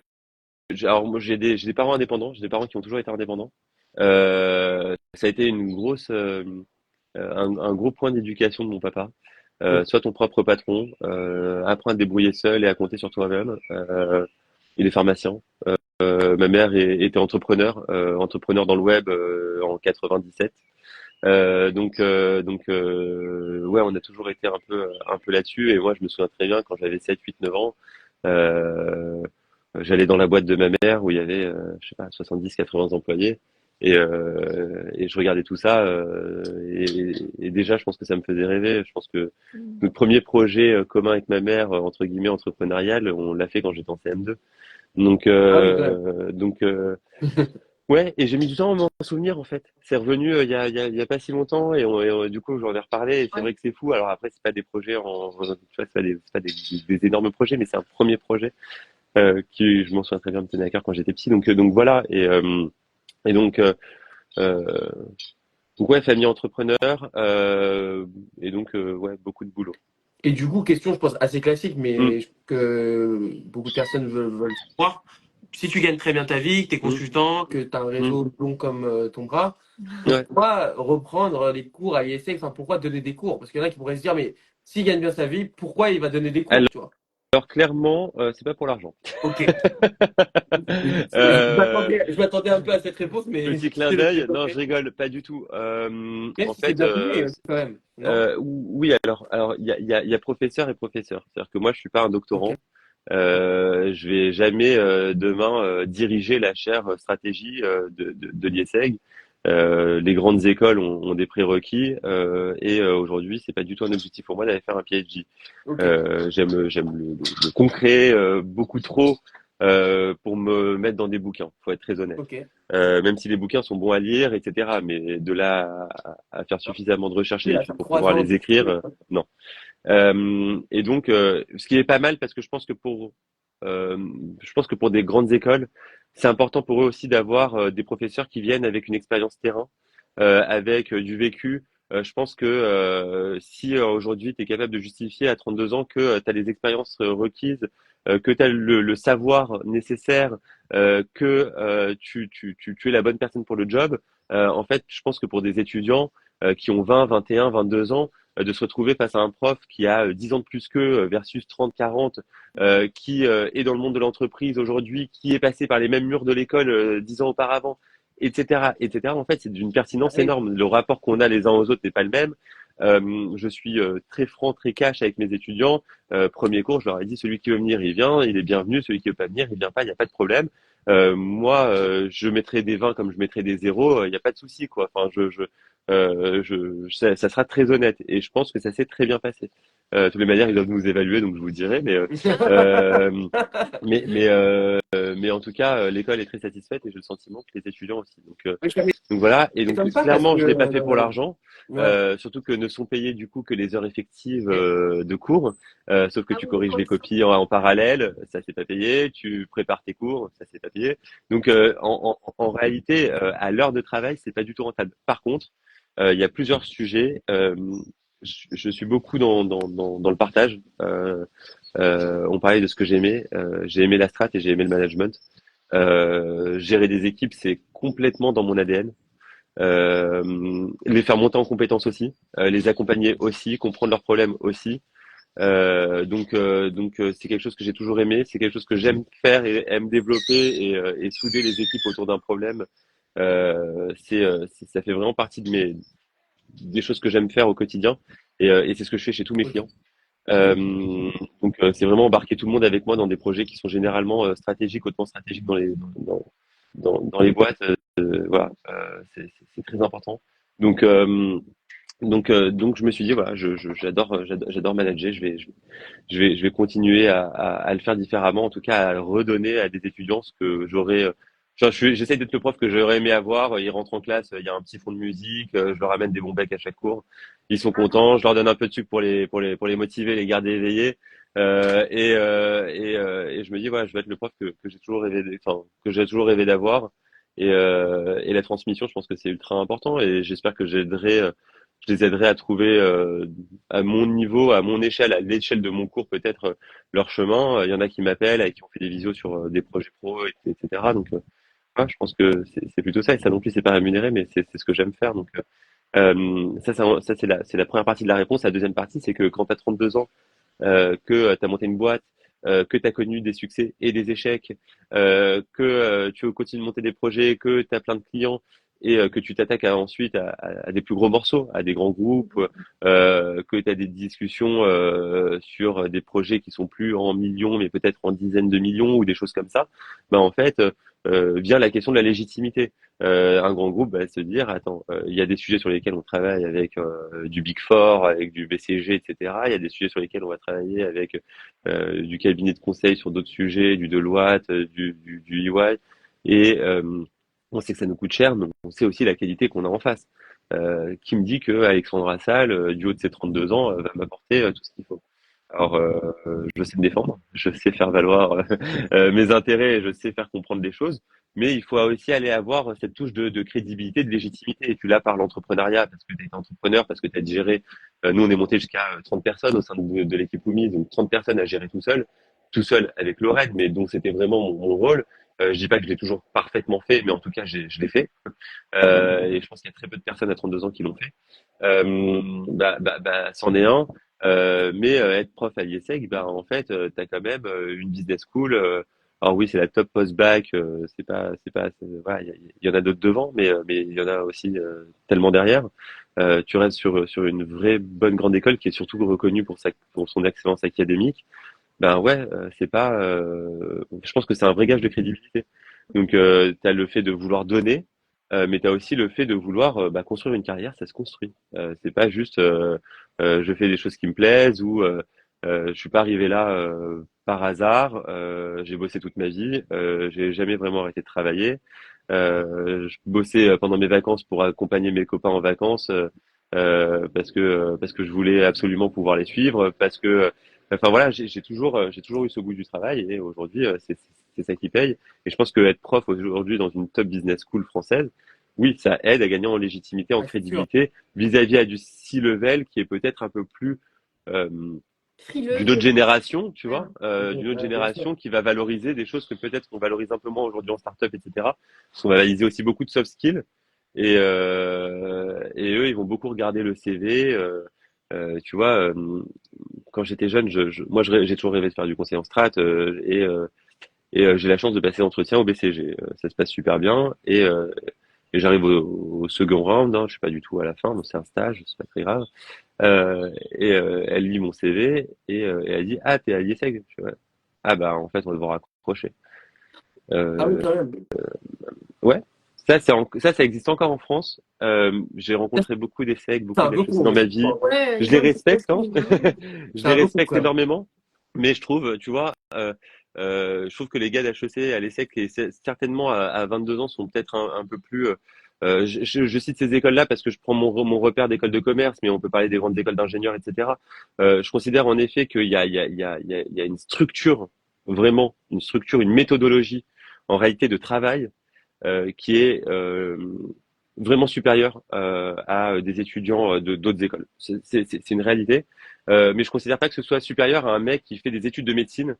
alors moi j'ai des parents indépendants, j'ai des parents qui ont toujours été indépendants. Ça a été une grosse un gros point d'éducation de mon papa. Sois ton propre patron, apprends à te débrouiller seul et à compter sur toi-même. Il est pharmacien. Ma mère était entrepreneur dans le web en 97. Ouais, on a toujours été un peu là-dessus. Et moi, je me souviens très bien quand j'avais 7, 8, 9 ans, euh, j'allais dans la boîte de ma mère où il y avait, je sais pas, 70, 80 employés. Et je regardais tout ça. Et déjà, je pense que ça me faisait rêver. Je pense que notre premier projet commun avec ma mère, entre guillemets, entrepreneurial, on l'a fait quand j'étais en CM2. Donc, Ah oui, quand même. ouais, et j'ai mis du temps à m'en souvenir en fait. C'est revenu il y a pas si longtemps du coup j'en ai reparlé et c'est Ouais. vrai que c'est fou. Alors après c'est pas des projets tu vois, c'est pas des énormes projets, mais c'est un premier projet qui je m'en souviens très bien me tenait à cœur quand j'étais petit. Donc voilà et euh, donc ouais famille entrepreneur et donc ouais beaucoup de boulot. Et du coup, question, je pense, assez classique, Hum, mais que beaucoup de personnes veulent savoir. Si tu gagnes très bien ta vie, que tu es hum, consultant, que tu as un hum. réseau long comme ton bras, Ouais. pourquoi reprendre les cours à ISEC? Enfin, pourquoi donner des cours? Parce qu'il y en a qui pourraient se dire, mais s'il gagne bien sa vie, pourquoi il va donner des cours, tu vois? Alors clairement c'est pas pour l'argent. Ok. Euh, Je m'attendais un peu à cette réponse, mais Petit clin c'est le d'œil. Non, développer. je rigole, pas du tout. Même En si c'est fait, bien payé, quand même, non? oui, alors il y a professeur et professeur. C'est-à-dire que moi, je suis pas un Ok. doctorant. Je vais jamais demain diriger la chaire stratégie de l'IESEG. Les grandes écoles ont des prérequis et aujourd'hui, c'est pas du tout un objectif pour moi d'aller faire un PhD. Ok. J'aime le concret beaucoup trop pour me mettre dans des bouquins. Faut être très honnête. Ok. Même si les bouquins sont bons à lire, etc. Mais de là à faire suffisamment de recherches et Oui, à d'études faire pour trois pouvoir ans. les écrire, non. Et donc, ce qui est pas mal parce que euh, je pense que pour des grandes écoles, c'est important pour eux aussi d'avoir des professeurs qui viennent avec une expérience terrain, avec du vécu. Je pense que si aujourd'hui tu es capable de justifier à 32 ans que tu as les expériences requises, que tu as le savoir nécessaire, que tu es la bonne personne pour le job, En fait, je pense que pour des étudiants qui ont 20, 21, 22 ans, de se retrouver face à un prof qui a 10 ans de plus qu'eux versus 30, 40, qui est dans le monde de l'entreprise aujourd'hui, qui est passé par les mêmes murs de l'école 10 ans auparavant, etc., etc. En fait, c'est d'une pertinence Oui. énorme. Le rapport qu'on a les uns aux autres n'est pas le même. Je suis très franc, très cash avec mes étudiants. Premier cours, je leur ai dit, celui qui veut venir, il vient, il est bienvenu. Celui qui veut pas venir, il vient pas, il n'y a pas de problème. Moi, je mettrai des 20 comme je mettrai des 0, il n'y a pas de souci, quoi. Enfin, ça sera très honnête et je pense que ça s'est très bien passé. De toutes les manières, ils doivent nous évaluer, donc je vous dirai, euh, mais en tout cas, l'école est très satisfaite et j'ai le sentiment que les étudiants aussi. Oui, ça Donc voilà, et c'est donc comme ça parce clairement, que je l'ai pas fait pour l'argent, ouais. surtout que ne sont payées du coup que les heures effectives de cours, sauf que Ah tu oui, corriges d'accord. les copies en parallèle, ça c'est pas payé, tu prépares tes cours, ça c'est pas payé. Donc en réalité, à l'heure de travail, c'est pas du tout rentable. Par contre, il y a plusieurs sujets. Je suis beaucoup dans le partage. On parlait de ce que j'aimais. J'ai aimé la strat et j'ai aimé le management. Gérer des équipes, c'est complètement dans mon ADN. Les faire monter en compétences aussi, les accompagner aussi, comprendre leurs problèmes aussi. C'est quelque chose que j'ai toujours aimé, c'est quelque chose que j'aime faire et aime développer et souder les équipes autour d'un problème. Ça fait vraiment partie des choses que j'aime faire au quotidien et c'est ce que je fais chez tous mes Ok. clients. Euh, c'est vraiment embarquer tout le monde avec moi dans des projets qui sont généralement stratégiques, hautement stratégiques dans les boîtes. Voilà, c'est très important. Donc, euh, donc je me suis dit voilà, j'adore manager. Je vais continuer à le faire différemment, en tout cas à redonner à des étudiants ce que j'aurais. J'essaie d'être le prof que j'aurais aimé avoir. Ils rentrent en classe, il y a un petit fond de musique, je leur amène des bons becs à chaque cours. Ils sont contents, je leur donne un peu de sucre pour les motiver, les garder éveillés. Et je me dis voilà, je vais être le prof que j'ai toujours rêvé, enfin que j'ai toujours rêvé d'avoir. Et la transmission, je pense que c'est ultra important. Et j'espère que je les aiderai à trouver à mon niveau, à mon échelle, à l'échelle de mon cours peut-être leur chemin. Il y en a qui m'appellent, avec qui on fait des visios sur des projets pro, etc. Donc, ouais, je pense que c'est plutôt ça. Et ça non plus, c'est pas rémunéré, mais c'est ce que j'aime faire. Donc, ça c'est la première partie de la réponse. La deuxième partie, c'est que quand tu as 32 ans, que tu as monté une boîte, que tu as connu des succès et des échecs, que tu continues de monter des projets, que tu as plein de clients et que tu t'attaques ensuite à des plus gros morceaux, à des grands groupes, que tu as des discussions sur des projets qui sont plus en millions, mais peut-être en dizaines de millions ou des choses comme ça, ben en fait, vient la question de la légitimité. Un grand groupe va se dire, attends, il y a des sujets sur lesquels on travaille avec du Big Four, avec du BCG, etc. Il y a des sujets sur lesquels on va travailler avec du cabinet de conseil sur d'autres sujets, du Deloitte, du EY. Et on sait que ça nous coûte cher, mais on sait aussi la qualité qu'on a en face. Qui me dit que Alexandre Assal, du haut de ses 32 ans, va m'apporter tout ce qu'il faut. Alors, je sais me défendre, je sais faire valoir mes intérêts, et je sais faire comprendre les choses, mais il faut aussi aller avoir cette touche de crédibilité, de légitimité. Et tu l'as par l'entrepreneuriat, parce que tu es entrepreneur, parce que tu as géré. Nous, on est monté jusqu'à 30 personnes au sein de l'équipe Oumi, donc 30 personnes à gérer tout seul avec Lorraine, mais donc c'était vraiment mon rôle. Je dis pas que je l'ai toujours parfaitement fait, mais en tout cas, je l'ai fait. Et je pense qu'il y a très peu de personnes à 32 ans qui l'ont fait. C'en est un. Mais être prof à l'IESEG, bah, en fait, tu as quand même une business school. Alors oui, c'est la top post-bac. Voilà, il y en a d'autres devant, mais il y en a aussi tellement derrière. Tu restes sur une vraie bonne grande école qui est surtout reconnue pour son excellence académique. Ben ouais, c'est pas. Je pense que c'est un vrai gage de crédibilité. Donc, tu as le fait de vouloir donner, mais tu as aussi le fait de vouloir construire une carrière, ça se construit. C'est pas juste je fais des choses qui me plaisent ou je suis pas arrivé là par hasard. J'ai bossé toute ma vie, j'ai jamais vraiment arrêté de travailler. Je bossais pendant mes vacances pour accompagner mes copains en vacances parce que je voulais absolument pouvoir les suivre, parce que enfin voilà, j'ai toujours eu ce goût du travail et aujourd'hui c'est ça qui paye. Et je pense que être prof aujourd'hui dans une top business school française, oui, ça aide à gagner en légitimité, en Ouais, c'est sûr. crédibilité vis-à-vis à du C-level qui est peut-être un peu plus euh, Frileux, d'une autre génération, tu ouais. vois, d'une autre Ouais, bien sûr. génération qui va valoriser des choses que peut-être qu'on valorise un peu moins aujourd'hui en startup, etc. Parce qu'on va valoriser aussi beaucoup de soft skills. Et eux, ils vont beaucoup regarder le CV. Tu vois, quand j'étais jeune, moi, j'ai toujours rêvé de faire du conseil en strat et j'ai la chance de passer l'entretien au BCG. Ça se passe super bien et j'arrive au second round. Hein, je suis pas du tout à la fin, donc c'est un stage, c'est pas très grave. Elle lit mon CV et elle dit ah t'es à l'IESEG. Je fais, ouais. Ah bah en fait on va devoir raccrocher. Ah oui, Euh, quand même. ouais, ça existe encore en France. J'ai rencontré beaucoup d'ESSEC, C'est beaucoup un peu d'HEC con, dans mais ma je vie. crois. Ouais, Je les non, c'est respecte, hein. aussi, hein. Je C'est les un peu con, respecte quand même. énormément. Mais je trouve, tu vois, je trouve que les gars d'HEC à l'ESSEC, et certainement à 22 ans, sont peut-être un peu plus. Je cite ces écoles-là parce que je prends mon repère d'école de commerce, mais on peut parler des grandes écoles d'ingénieurs, etc. Je considère en effet qu'il y a une structure, vraiment, une structure, une méthodologie en réalité de travail qui est vraiment supérieure à des étudiants d'autres écoles. C'est une réalité. Mais je considère pas que ce soit supérieur à un mec qui fait des études de médecine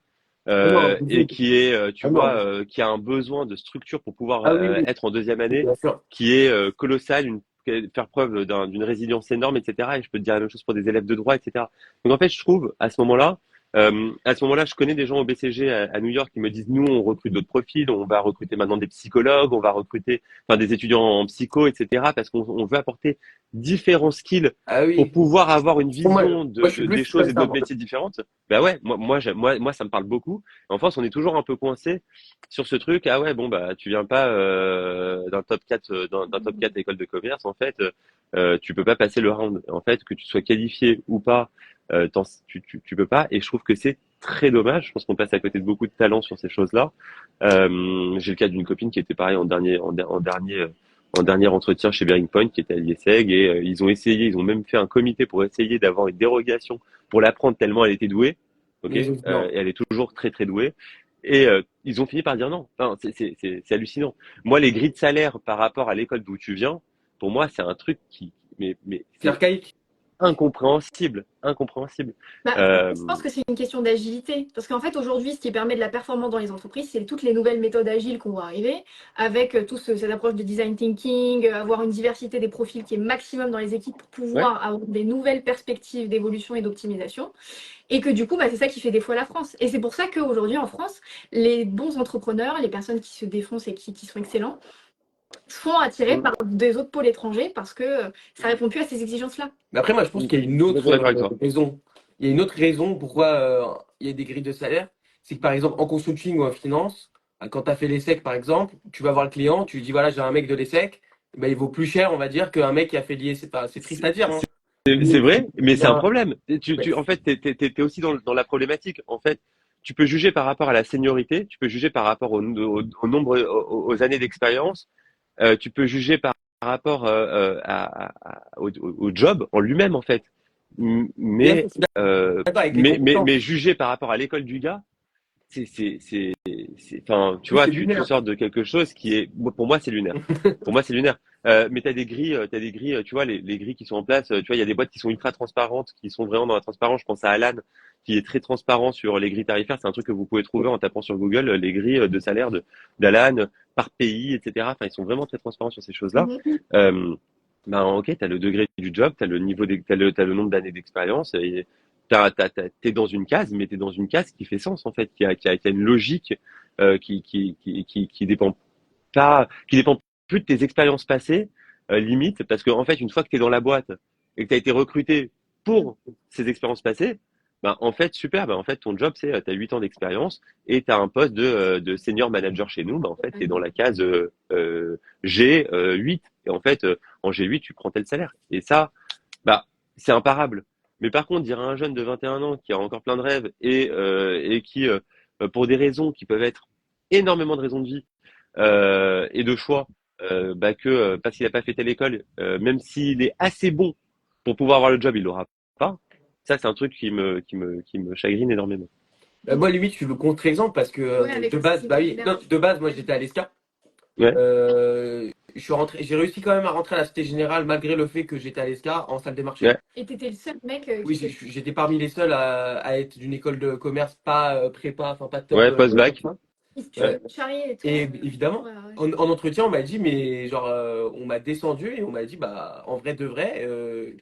Ah non, et qui est, tu ah vois, non. qui a un besoin de structure pour pouvoir Ah oui, oui, être en deuxième année, bien sûr. qui est colossal, faire preuve d'une résilience énorme, etc. Et je peux te dire la même chose pour des élèves de droit, etc. Donc en fait, je trouve à ce moment-là, je connais des gens au BCG à New York qui me disent, nous, on recrute d'autres profils, on va recruter maintenant des psychologues, on va recruter, enfin, des étudiants en psycho, etc. Parce qu'on veut apporter différents skills Ah pour oui. pouvoir avoir une Moi, vision je suis des plus choses comme et ça, d'autres moi. métiers différentes. Bah ouais, moi, ça me parle beaucoup. En France, on est toujours un peu coincé sur ce truc. Ah ouais, bon bah, tu viens pas d'un top 4, d'un top 4 école de commerce. En fait, tu peux pas passer le round. En fait, que tu sois qualifié ou pas, tu peux pas. Et je trouve que c'est très dommage. Je pense qu'on passe à côté de beaucoup de talents sur ces choses-là. J'ai le cas d'une copine qui était pareil en dernier entretien chez Bearing Point, qui était à l'IESEG, et ils ont même fait un comité pour essayer d'avoir une dérogation pour l'apprendre tellement elle était douée. Ok, Mais ils ont dit non. et elle est toujours très très douée. Et ils ont fini par dire non. Enfin, c'est hallucinant. Moi, les grilles de salaire par rapport à l'école d'où tu viens, pour moi, c'est un truc mais C'est c'est archaïque. incompréhensible, incompréhensible. Bah, Euh, je pense que c'est une question d'agilité. Parce qu'en fait, aujourd'hui, ce qui permet de la performance dans les entreprises, c'est toutes les nouvelles méthodes agiles qu'on voit arriver, avec cette approche de design thinking, avoir une diversité des profils qui est maximum dans les équipes pour ouais. pouvoir avoir des nouvelles perspectives d'évolution et d'optimisation. Et que du coup, bah, c'est ça qui fait défaut à la France. Et c'est pour ça qu'aujourd'hui, en France, les bons entrepreneurs, les personnes qui se défoncent et qui sont excellents, sont attirés par des autres pôles étrangers parce que ça répond plus à ces exigences-là. Mais après, moi, je pense qu'il y a une autre Complètement d'accord avec toi. raison. Il y a une autre raison pourquoi il y a des grilles de salaire. C'est que, par exemple, en consulting ou en finance, quand tu as fait l'ESSEC, par exemple, tu vas voir le client, tu lui dis, voilà, j'ai un mec de l'ESSEC, ben, il vaut plus cher, on va dire, qu'un mec qui a fait l'IESSEC. Enfin, c'est triste C'est à dire, hein. c'est Mais vrai, mais il y c'est un a un- problème. ouais, En fait, t'es aussi dans la problématique. En fait, tu peux juger par rapport à la seniorité, tu peux juger par rapport au nombre, aux années d'expérience, tu peux juger par rapport au job en lui-même, en fait. bien sûr, Mais, je suis d'accord avec les mais compétences. juger par rapport à l'école du gars, enfin, tu Oui, vois, c'est tu lunaire. sors de quelque chose qui est, pour moi, c'est lunaire. Pour moi, c'est lunaire. Mais t'as des grilles, tu vois, les grilles qui sont en place, tu vois, il y a des boîtes qui sont ultra transparentes, qui sont vraiment dans la transparence. Je pense à Alan, qui est très transparent sur les grilles tarifaires. C'est un truc que vous pouvez trouver en tapant sur Google, les grilles de salaire d'Alan par pays, etc. Enfin, ils sont vraiment très transparents sur ces choses-là. Mhm. Euh, ben, ok, t'as le degré du job, t'as le niveau t'as le nombre d'années d'expérience, et t'es dans une case, mais t'es dans une case qui fait sens en fait, qui a une logique qui dépend pas, qui dépend plus de tes expériences passées, limite, parce que en fait, une fois que t'es dans la boîte et que t'as été recruté pour ces expériences passées, ben en fait super, ben en fait ton job c'est t'as 8 ans d'expérience et t'as un poste de senior manager chez nous, ben en fait t'es dans la case G8 et en fait en G8 tu prends tel salaire et ça bah, c'est imparable. Mais par contre, dire à un jeune de 21 ans qui a encore plein de rêves et qui, pour des raisons qui peuvent être énormément de raisons de vie et de choix, bah que parce qu'il n'a pas fait telle école, même s'il est assez bon pour pouvoir avoir le job, il l'aura pas. Ça, c'est un truc qui me chagrine énormément. Moi, limite, je suis le contre-exemple parce que Ouais, avec de le base, système bah oui, non, scolaire. de base, moi, j'étais à l'ESCA. Ouais, Je suis rentré, j'ai réussi quand même à rentrer à la Société Générale malgré le fait que j'étais à l'ESCA en salle des marchés. ouais, Et t'étais le seul mec Oui, j'étais parmi les seuls à être d'une école de commerce pas prépa, enfin pas top, ouais, top post-bac. 5. Si tu Ouais. veux charrier et tout. Et évidemment, Ouais, ouais. en entretien, on m'a dit, mais genre, on m'a descendu et on m'a dit, bah, en vrai de vrai,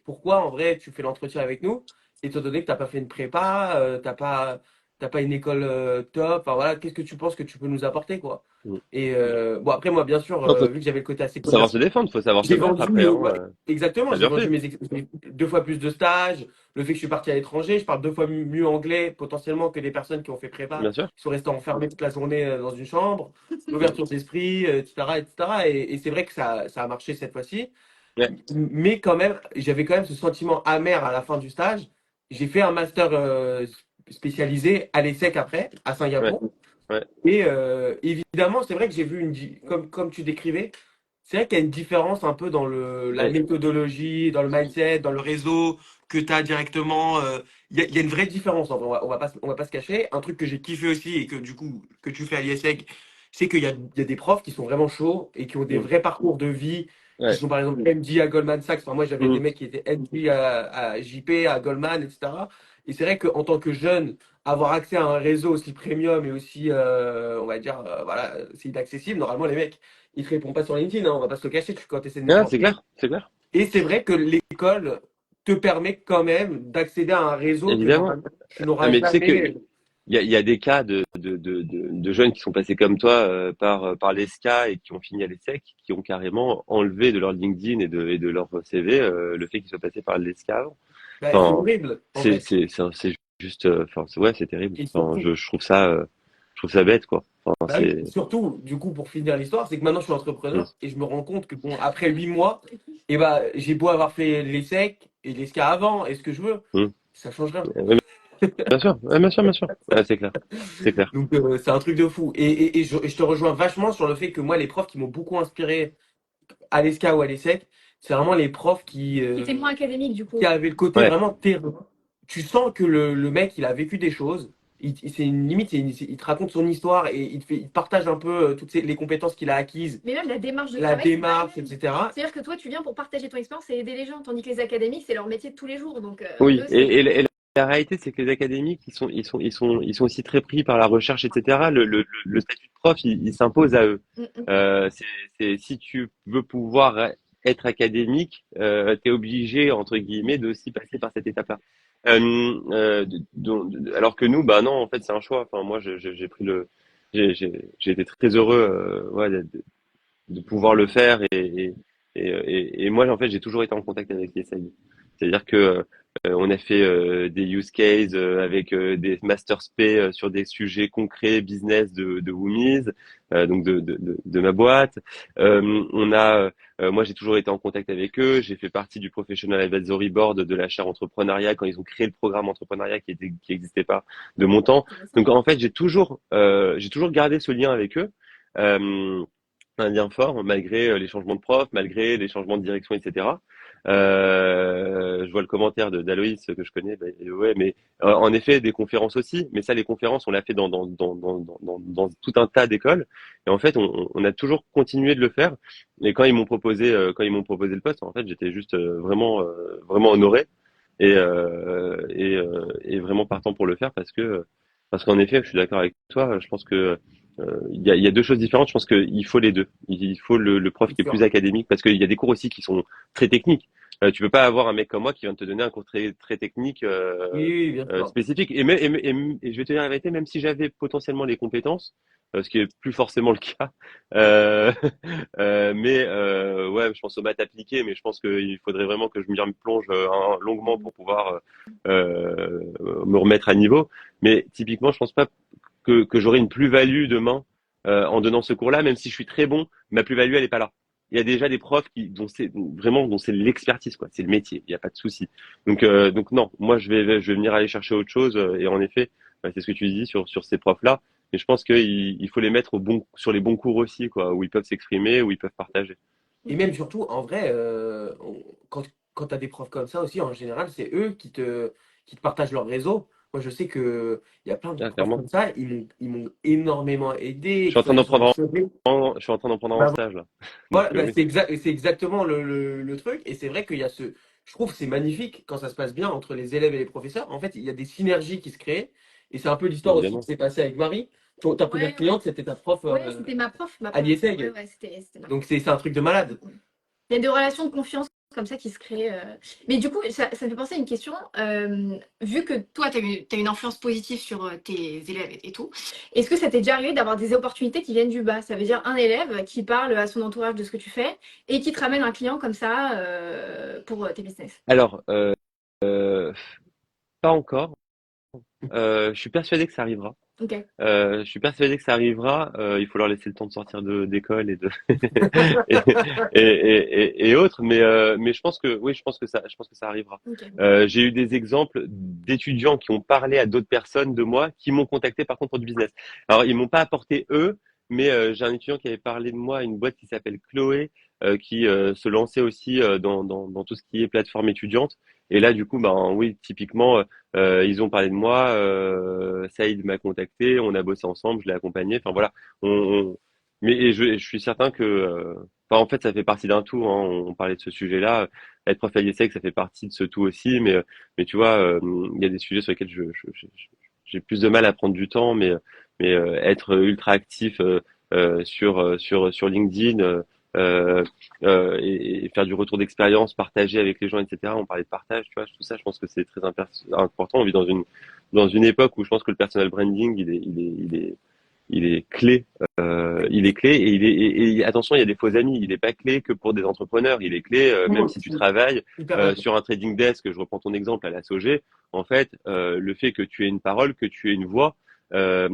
pourquoi en vrai tu fais l'entretien avec nous, étant donné que t'as pas fait une prépa, t'as pas une école top, enfin voilà, qu'est-ce que tu penses que tu peux nous apporter, quoi? Mm. Et bon, après, moi, bien sûr, Non, faut vu que j'avais le côté assez savoir se commercial, défendre, faut savoir se j'ai battre vendu après, hein. ouais, exactement, T'as j'ai bien vendu fait. mes 2 fois plus de stages, le fait que je suis parti à l'étranger, je parle 2 fois mieux anglais potentiellement que des personnes qui ont fait prépa, Bien sûr. qui sont restées enfermées toute la journée dans une chambre, l'ouverture d'esprit, etc., etc. Et c'est vrai que ça a marché cette fois-ci, Ouais, mais quand même, j'avais quand même ce sentiment amer à la fin du stage. J'ai fait un master spécialisé à l'ESSEC après, à ouais, Singapour. ouais, Et évidemment, c'est vrai que j'ai vu comme tu décrivais, c'est vrai qu'il y a une différence un peu dans la ouais, méthodologie, dans le mindset, dans le réseau que tu as directement. Il y a une vraie différence, en vrai, on va pas se cacher. Un truc que j'ai kiffé aussi et que du coup, que tu fais à l'IESEG, c'est qu'il y a des profs qui sont vraiment chauds et qui ont des mm, vrais parcours de vie, qui ouais, sont par exemple MD à Goldman Sachs. Enfin, moi, j'avais des mm, mecs qui étaient MD à JP, à Goldman, etc. Et c'est vrai qu'en tant que jeune, avoir accès à un réseau aussi premium et aussi, on va dire, voilà, c'est inaccessible. Normalement, les mecs, ils te répondent pas sur LinkedIn, hein, on va pas se le cacher quand tu essaies de ah, c'est networker. clair, c'est clair. Et c'est vrai que l'école te permet quand même d'accéder à un réseau que Évidemment. normalement tu n'auras Mais tu sais que jamais. il y a des cas de jeunes qui sont passés comme toi par l'ESCA et qui ont fini à l'ESSEC, qui ont carrément enlevé de leur LinkedIn et de leur CV le fait qu'ils soient passés par l'ESCA avant. Bah, c'est Enfin, horrible, en fait. c'est juste, enfin, ouais, c'est terrible. Et Enfin, surtout, je trouve ça bête, quoi. Enfin, bah oui, surtout, du coup, pour finir l'histoire, c'est que maintenant je suis mm, entrepreneur et je me rends compte que bon, après 8 mois, et bah, j'ai beau avoir fait l'ESSEC et l'ESCA avant, et ce que je veux, mm. ça change rien. Ouais, bien sûr, ouais, bien sûr, bien sûr. Ouais, c'est clair, c'est clair. Donc, c'est un truc de fou. Et je te rejoins vachement sur le fait que moi, les profs qui m'ont beaucoup inspiré à l'ESCA ou à l'ESSEC, c'est vraiment les profs Qui était moins académique du qui coup. avaient le côté Ouais, vraiment terrain. Tu sens que le mec, il a vécu des choses. C'est une limite, il te raconte son histoire et il te partage un peu toutes les compétences qu'il a acquises, Mais même la démarche de la travail, c'est pas la démarche, même. etc. C'est-à-dire que toi, tu viens pour partager ton expérience et aider les gens, tandis que les académiques, c'est leur métier de tous les jours. Donc, oui. eux, c'est. Et la réalité, c'est que les académiques, ils sont aussi très pris par la recherche, etc. Le statut de prof, il s'impose à eux. Mm, mm. Si tu veux pouvoir être académique, t'es obligé, entre guillemets, de aussi passer par cette étape-là. Alors que nous, bah non, en fait, c'est un choix. Enfin, moi, j'ai pris j'ai été très heureux, ouais, de pouvoir le faire et moi en fait j'ai toujours été en contact avec les SAI. C'est-à-dire que on a fait des use cases avec des master spé sur des sujets concrets business de Woomies, donc de ma boîte. Moi j'ai toujours été en contact avec eux. J'ai fait partie du professional advisory board de la chaire entrepreneuriat quand ils ont créé le programme entrepreneuriat qui existait pas de mon temps. Intéressant. Donc en fait j'ai toujours gardé ce lien avec eux. Euh, un lien fort malgré les changements de prof, malgré les changements de direction, etc. Je vois le commentaire d'Aloïs que je connais. Bah, ouais, mais en effet des conférences aussi. Mais ça, les conférences, on l'a fait dans tout un tas d'écoles. Et en fait, on a toujours continué de le faire. Et quand ils m'ont proposé le poste, en fait, j'étais juste vraiment honoré et vraiment partant pour le faire parce qu'en effet, je suis d'accord avec toi. Je pense que il y a deux choses différentes. Je pense qu'il faut les deux. Il faut le prof C'est qui est plus sûr. académique parce qu'il y a des cours aussi qui sont très techniques. Tu peux pas avoir un mec comme moi qui vient te donner un cours très technique Oui, oui, bien sûr. spécifique. Et je vais te dire la vérité, même si j'avais potentiellement les compétences, ce qui est plus forcément le cas, euh, ouais, je pense aux maths appliquées, mais je pense qu'il faudrait vraiment que je m'y plonge longuement pour pouvoir me remettre à niveau. Mais typiquement, je pense pas que j'aurai une plus-value demain en donnant ce cours-là, même si je suis très bon, ma plus-value elle est pas là. Il y a déjà des profs dont c'est l'expertise quoi, c'est le métier, il n'y a pas de souci. Donc non, moi je vais venir aller chercher autre chose et en effet, c'est ce que tu dis sur ces profs-là, mais je pense qu'il faut les mettre sur les bons cours aussi quoi, où ils peuvent s'exprimer, où ils peuvent partager. Et même surtout, en vrai, quand tu as des profs comme ça aussi, en général, c'est eux qui te partagent leur réseau. Moi, je sais qu'il y a plein de Ah, profs clairement. comme ça, ils m'ont énormément Je aidé, suis que en ce soit train d'en ils sont prendre sauvés. je suis en train d'en prendre en Bah, stage là. Donc voilà, bah, oui. c'est exactement le truc. Et c'est vrai qu'il y a je trouve que c'est magnifique quand ça se passe bien entre les élèves et les professeurs. En fait, il y a des synergies qui se créent. Et c'est un peu l'histoire aussi qui Évidemment. s'est passée avec Marie. Ta première Ouais, cliente, c'était ta prof ouais, c'était ma prof. à l'IESEG. Ouais, c'était ma Donc c'est un truc de malade. Il y a des relations de confiance comme ça qui se créent. Mais du coup, ça me fait penser à une question. Vu que toi, tu as une influence positive sur tes élèves et tout, est-ce que ça t'est déjà arrivé d'avoir des opportunités qui viennent du bas? Ça veut dire un élève qui parle à son entourage de ce que tu fais et qui te ramène un client comme ça pour tes business. Alors, pas encore. Je suis persuadé que ça arrivera. Ok. Je suis persuadé que ça arrivera. Il faut leur laisser le temps de sortir d'école et de et, et autres. Mais je pense que oui, je pense que ça arrivera. Ok. J'ai eu des exemples d'étudiants qui ont parlé à d'autres personnes de moi qui m'ont contacté par contre pour du business. Alors ils m'ont pas apporté eux, mais j'ai un étudiant qui avait parlé de moi à une boîte qui s'appelle Chloé, qui se lançait aussi dans tout ce qui est plateforme étudiante. Et là, du coup, ben oui, typiquement, ils ont parlé de moi. Saïd m'a contacté, on a bossé ensemble, je l'ai accompagné. Enfin voilà. Mais je suis certain que, enfin, en fait, ça fait partie d'un tout. Hein. On parlait de ce sujet-là. Être prof à l'IESEG, ça fait partie de ce tout aussi. Mais tu vois, il y a des sujets sur lesquels j'ai plus de mal à prendre du temps. Mais être ultra actif sur LinkedIn. Et faire du retour d'expérience, partager avec les gens, etc. On parlait de partage, tu vois, tout ça, je pense que c'est très important. On vit dans une époque où je pense que le personal branding, il est clé. Il est clé et attention, il y a des faux amis. Il n'est pas clé que pour des entrepreneurs. Il est clé même si tu travailles Hyper d'accord. sur un trading desk. Je reprends ton exemple à la SOG. En fait, le fait que tu aies une parole, que tu aies une voix, ben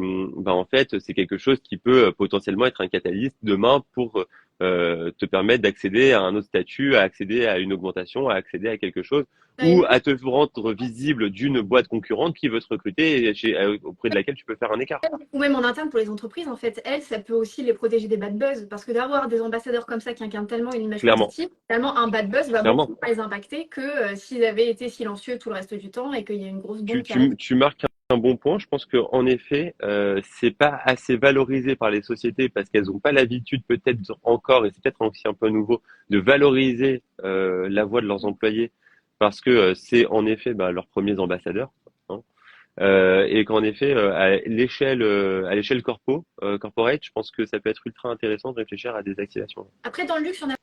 en fait, c'est quelque chose qui peut potentiellement être un catalyste demain pour te permettre d'accéder à un autre statut, à accéder à une augmentation, à accéder à quelque chose ou à te rendre visible d'une boîte concurrente qui veut te recruter et auprès de laquelle tu peux faire un écart. Ou même en interne pour les entreprises, en fait, elles, ça peut aussi les protéger des bad buzz. Parce que d'avoir des ambassadeurs comme ça qui incarnent tellement une image Clairement, positive, finalement, un bad buzz va beaucoup clairement. moins les impacter que s'ils avaient été silencieux tout le reste du temps et qu'il y a une grosse bombe qui arrive. Tu marques un bon point. Je pense qu'en effet, c'est pas assez valorisé par les sociétés parce qu'elles n'ont pas l'habitude peut-être encore, et c'est peut-être aussi un peu nouveau, de valoriser la voix de leurs employés parce que c'est en effet bah, leurs premiers ambassadeurs. Hein. Et qu'en effet, à l'échelle corporate, je pense que ça peut être ultra intéressant de réfléchir à des activations. Après, dans le luxe, on a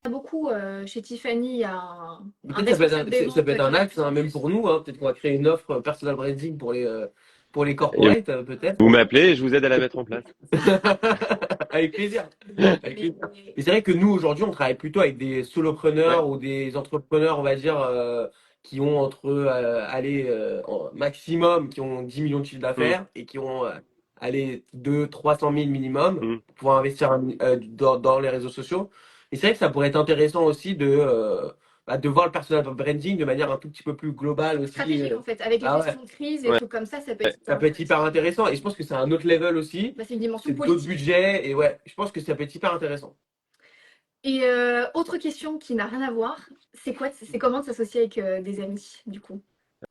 beaucoup. Chez Tiffany, il y a un Peut-être ça peut être responsable des ça ventes peut être qui un va axe, plus hein, en même plus. pour nous. Hein. Peut-être qu'on va créer une offre personal branding pour les Et corporates, peut-être. vous m'appelez et je vous aide à la mettre en place. Avec plaisir. Avec plaisir. Mais c'est vrai que nous, aujourd'hui, on travaille plutôt avec des Ouais. solopreneurs ou des entrepreneurs, on va dire, qui ont entre, allez, maximum, qui ont 10 millions de chiffres Mm, d'affaires et qui ont, allez, 200 000 300 000 minimum mm. pour pouvoir investir dans les réseaux sociaux. Et c'est vrai que ça pourrait être intéressant aussi de voir le personal branding de manière un tout petit peu plus globale aussi. Stratégique, en fait. Avec les Ah ouais, gestions de crise et Ouais. trucs comme ça peut être ça hyper peut être hyper intéressant. intéressant. Et je pense que c'est un autre level aussi. Bah, c'est une dimension C'est d'autres politique. budgets. Et ouais, je pense que ça peut être hyper intéressant. Et autre question qui n'a rien à voir, c'est comment de s'associer avec des amis, du coup?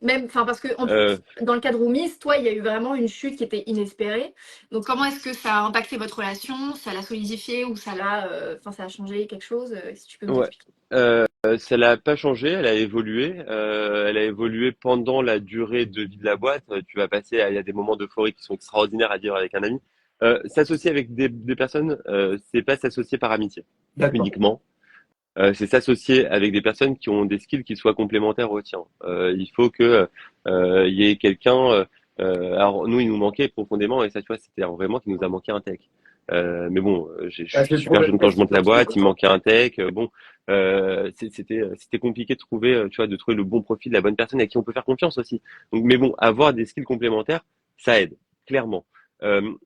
Même, enfin, parce que en Euh, plus, dans le cadre Roomies, toi, il y a eu vraiment une chute qui était inespérée. Donc, comment est-ce que ça a impacté votre relation? Ça l'a solidifié ou enfin, ça a changé quelque chose? Si tu peux nous ouais. expliquer. Ça l'a pas changé, elle a évolué. Elle a évolué pendant la durée de vie de la boîte. Tu vas passer, il y a des moments d'euphorie qui sont extraordinaires à dire avec un ami. S'associer avec des personnes, c'est pas s'associer par amitié D'accord. uniquement. C'est s'associer avec des personnes qui ont des skills qui soient complémentaires aux tiens. Il faut que il y ait quelqu'un. Alors nous, il nous manquait profondément et ça, tu vois, c'était vraiment qu'il nous a manqué un tech. Mais bon, je Bah, suis c'est le super problème jeune quand je classique monte la aussi, boîte, il me hein. manquait un tech. Bon, c'était compliqué de trouver, tu vois, de trouver le bon profil, la bonne personne à qui on peut faire confiance aussi. Donc, mais bon, avoir des skills complémentaires, ça aide clairement.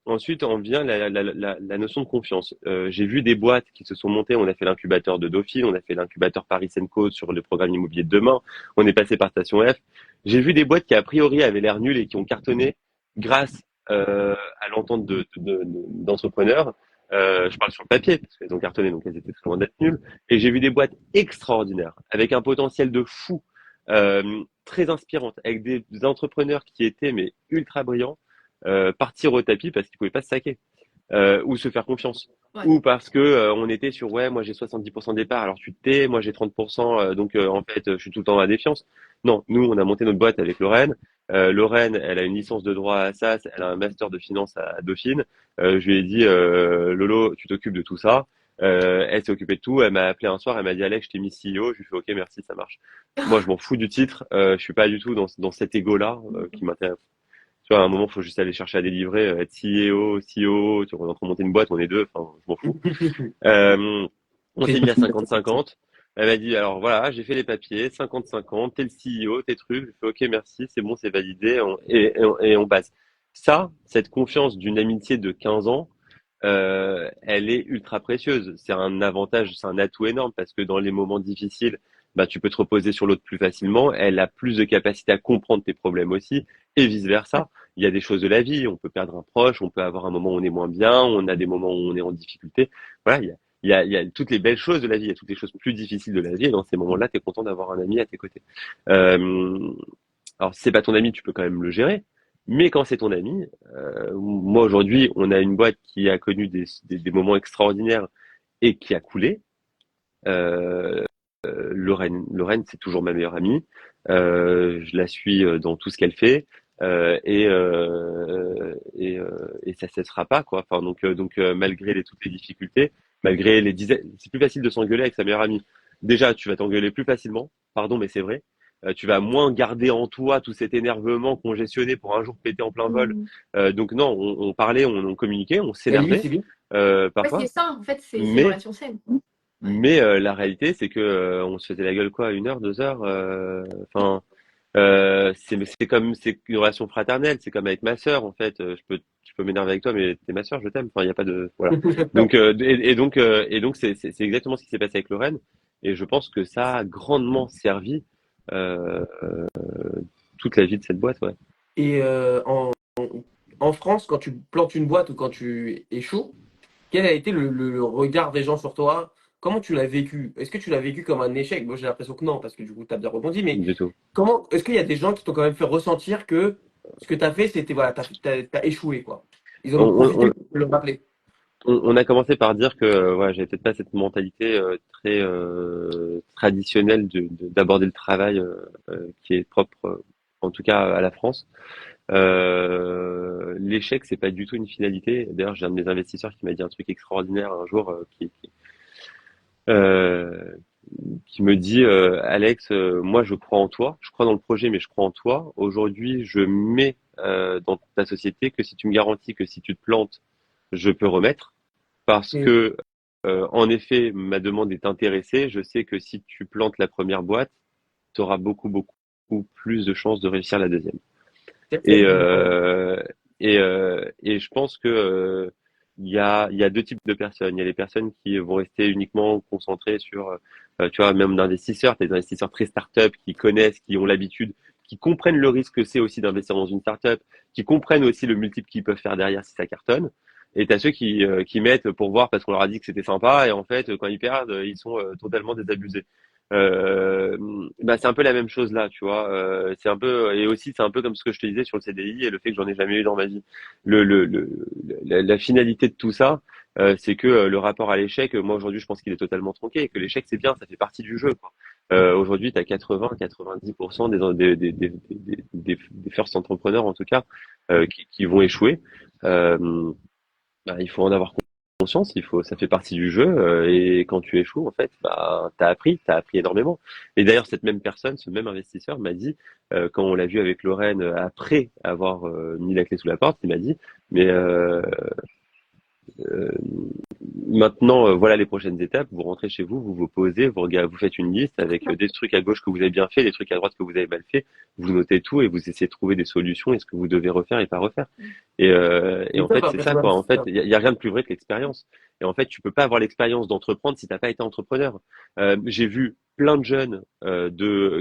Ensuite, on vient la notion de confiance. J'ai vu des boîtes qui se sont montées. On a fait l'incubateur de Dauphine, on a fait l'incubateur Paris Co sur le programme immobilier de demain. On est passé par Station F. J'ai vu des boîtes qui a priori avaient l'air nulles et qui ont cartonné grâce à l'entente d'entrepreneurs. Je parle sur le papier parce qu'elles ont cartonné, donc elles étaient très loin d'être nulles. Et j'ai vu des boîtes extraordinaires avec un potentiel de fou, très inspirantes, avec des entrepreneurs qui étaient mais ultra brillants partir au tapis parce qu'ils pouvaient pas se saquer ou se faire confiance Ouais. ou parce que on était sur ouais moi j'ai 70% de départ alors tu te tais moi j'ai 30% donc en fait je suis tout le temps à la défiance. Non, nous on a monté notre boîte avec Lorraine, Lorraine, elle a une licence de droit à Assas, elle a un master de finance à Dauphine. Je lui ai dit, Lolo, tu t'occupes de tout ça. Elle s'est occupée de tout. Elle m'a appelé un soir, elle m'a dit, Alex, je t'ai mis CEO. Je lui ai fait, OK, merci, ça marche. Moi, je m'en fous du titre. Je suis pas du tout dans cet ego-là qui m'intéresse. Tu vois, à un moment, il faut juste aller chercher à délivrer, être CEO, CEO, tu vois, on est en train de monter une boîte, on est deux, enfin, je m'en fous. Euh, on s'est mis à 50-50. Elle m'a dit, alors voilà, j'ai fait les papiers, 50-50, t'es le CEO, tes trucs. Je fais, OK, merci, c'est bon, c'est validé, et on passe. Ça, cette confiance d'une amitié de 15 ans, elle est ultra précieuse. C'est un avantage, c'est un atout énorme parce que dans les moments difficiles, bah, tu peux te reposer sur l'autre plus facilement. Elle a plus de capacité à comprendre tes problèmes aussi et vice versa. Il y a des choses de la vie. On peut perdre un proche, on peut avoir un moment où on est moins bien, on a des moments où on est en difficulté. Voilà, il y a toutes les belles choses de la vie, il y a toutes les choses plus difficiles de la vie. Et dans ces moments-là, tu es content d'avoir un ami à tes côtés. Euh, alors, si c'est pas ton ami, tu peux quand même le gérer. Mais quand c'est ton ami, moi aujourd'hui, on a une boîte qui a connu des moments extraordinaires et qui a coulé. Euh, Lorraine, c'est toujours ma meilleure amie. Je la suis dans tout ce qu'elle fait et ça cessera pas quoi. Enfin malgré toutes les difficultés, malgré les dizaines, c'est plus facile de s'engueuler avec sa meilleure amie. Déjà, tu vas t'engueuler plus facilement. Pardon, mais c'est vrai. Tu vas moins garder en toi tout cet énervement congestionné pour un jour péter en plein vol. Mm. Donc non, on parlait, on communiquait, on Et à la limite, s'énervait c'est bien. Ouais, c'est parfois, ça, en fait, c'est une mais relation saine. Ouais. la réalité, c'est que on se faisait la gueule quoi, 1 heure, 2 heures. Enfin, c'est une relation fraternelle. C'est comme avec ma sœur en fait. Je peux m'énerver avec toi, mais t'es ma sœur, je t'aime. Enfin, il y a pas de voilà. Donc et donc c'est exactement ce qui s'est passé avec Lorraine. Et je pense que ça a grandement servi euh, toute la vie de cette boîte. Ouais. Et en France, quand tu plantes une boîte ou quand tu échoues, quel a été le regard des gens sur toi? Comment tu l'as vécu? Est-ce que tu l'as vécu comme un échec? Moi, j'ai l'impression que non, parce que du coup, tu as bien rebondi. Mais Du tout. est-ce qu'il y a des gens qui t'ont quand même fait ressentir que ce que tu as fait, c'était, voilà, t'as échoué, quoi. Ils en On, ont profité on, pour te le rappeler. on a commencé par dire que voilà, j'avais peut-être pas cette mentalité très traditionnelle d'aborder le travail qui est propre, en tout cas à la France. L'échec, c'est pas du tout une finalité. D'ailleurs, j'ai un de mes investisseurs qui m'a dit un truc extraordinaire un jour, euh, qui me dit, Alex, moi je crois en toi, je crois dans le projet, mais je crois en toi. Aujourd'hui, je mets dans ta société que si tu me garantis que si tu te plantes, je peux remettre, parce Mm. que en effet, ma demande est intéressée. Je sais que si tu plantes la première boîte, tu auras beaucoup, beaucoup plus de chances de réussir la deuxième. Et, et je pense que il y a deux types de personnes. Il y a les personnes qui vont rester uniquement concentrées sur, tu vois, même d'investisseurs. Tu as des investisseurs très start-up qui connaissent, qui ont l'habitude, qui comprennent le risque que c'est aussi d'investir dans une start-up, qui comprennent aussi le multiple qu'ils peuvent faire derrière si ça cartonne. Et tu as ceux qui mettent pour voir parce qu'on leur a dit que c'était sympa et en fait, quand ils perdent, ils sont totalement désabusés. Euh, Bah c'est un peu la même chose là, tu vois. C'est un peu et aussi c'est un peu comme ce que je te disais sur le CDI et le fait que j'en ai jamais eu dans ma vie. La finalité de tout ça, c'est que le rapport à l'échec, moi aujourd'hui je pense qu'il est totalement tronqué et que l'échec c'est bien, ça fait partie du jeu, quoi. Aujourd'hui tu as 80-90% des first entrepreneurs en tout cas qui vont échouer. Euh, Bah, il faut en avoir conscience, ça fait partie du jeu, et quand tu échoues, en fait, bah, t'as appris énormément. Et d'ailleurs, cette même personne, ce même investisseur m'a dit, quand on l'a vu avec Lorraine, après avoir mis la clé sous la porte, il m'a dit, mais euh, maintenant, voilà les prochaines étapes. Vous rentrez chez vous, vous vous posez, vous faites une liste avec des trucs à gauche que vous avez bien fait, des trucs à droite que vous avez mal fait. Vous notez tout et vous essayez de trouver des solutions et ce que vous devez refaire et pas refaire. Et C'est en top, fait, un c'est ça, quoi. En fait, investisseur. il y a rien de plus vrai que l'expérience. Et en fait, tu peux pas avoir l'expérience d'entreprendre si t'as pas été entrepreneur. J'ai vu plein de jeunes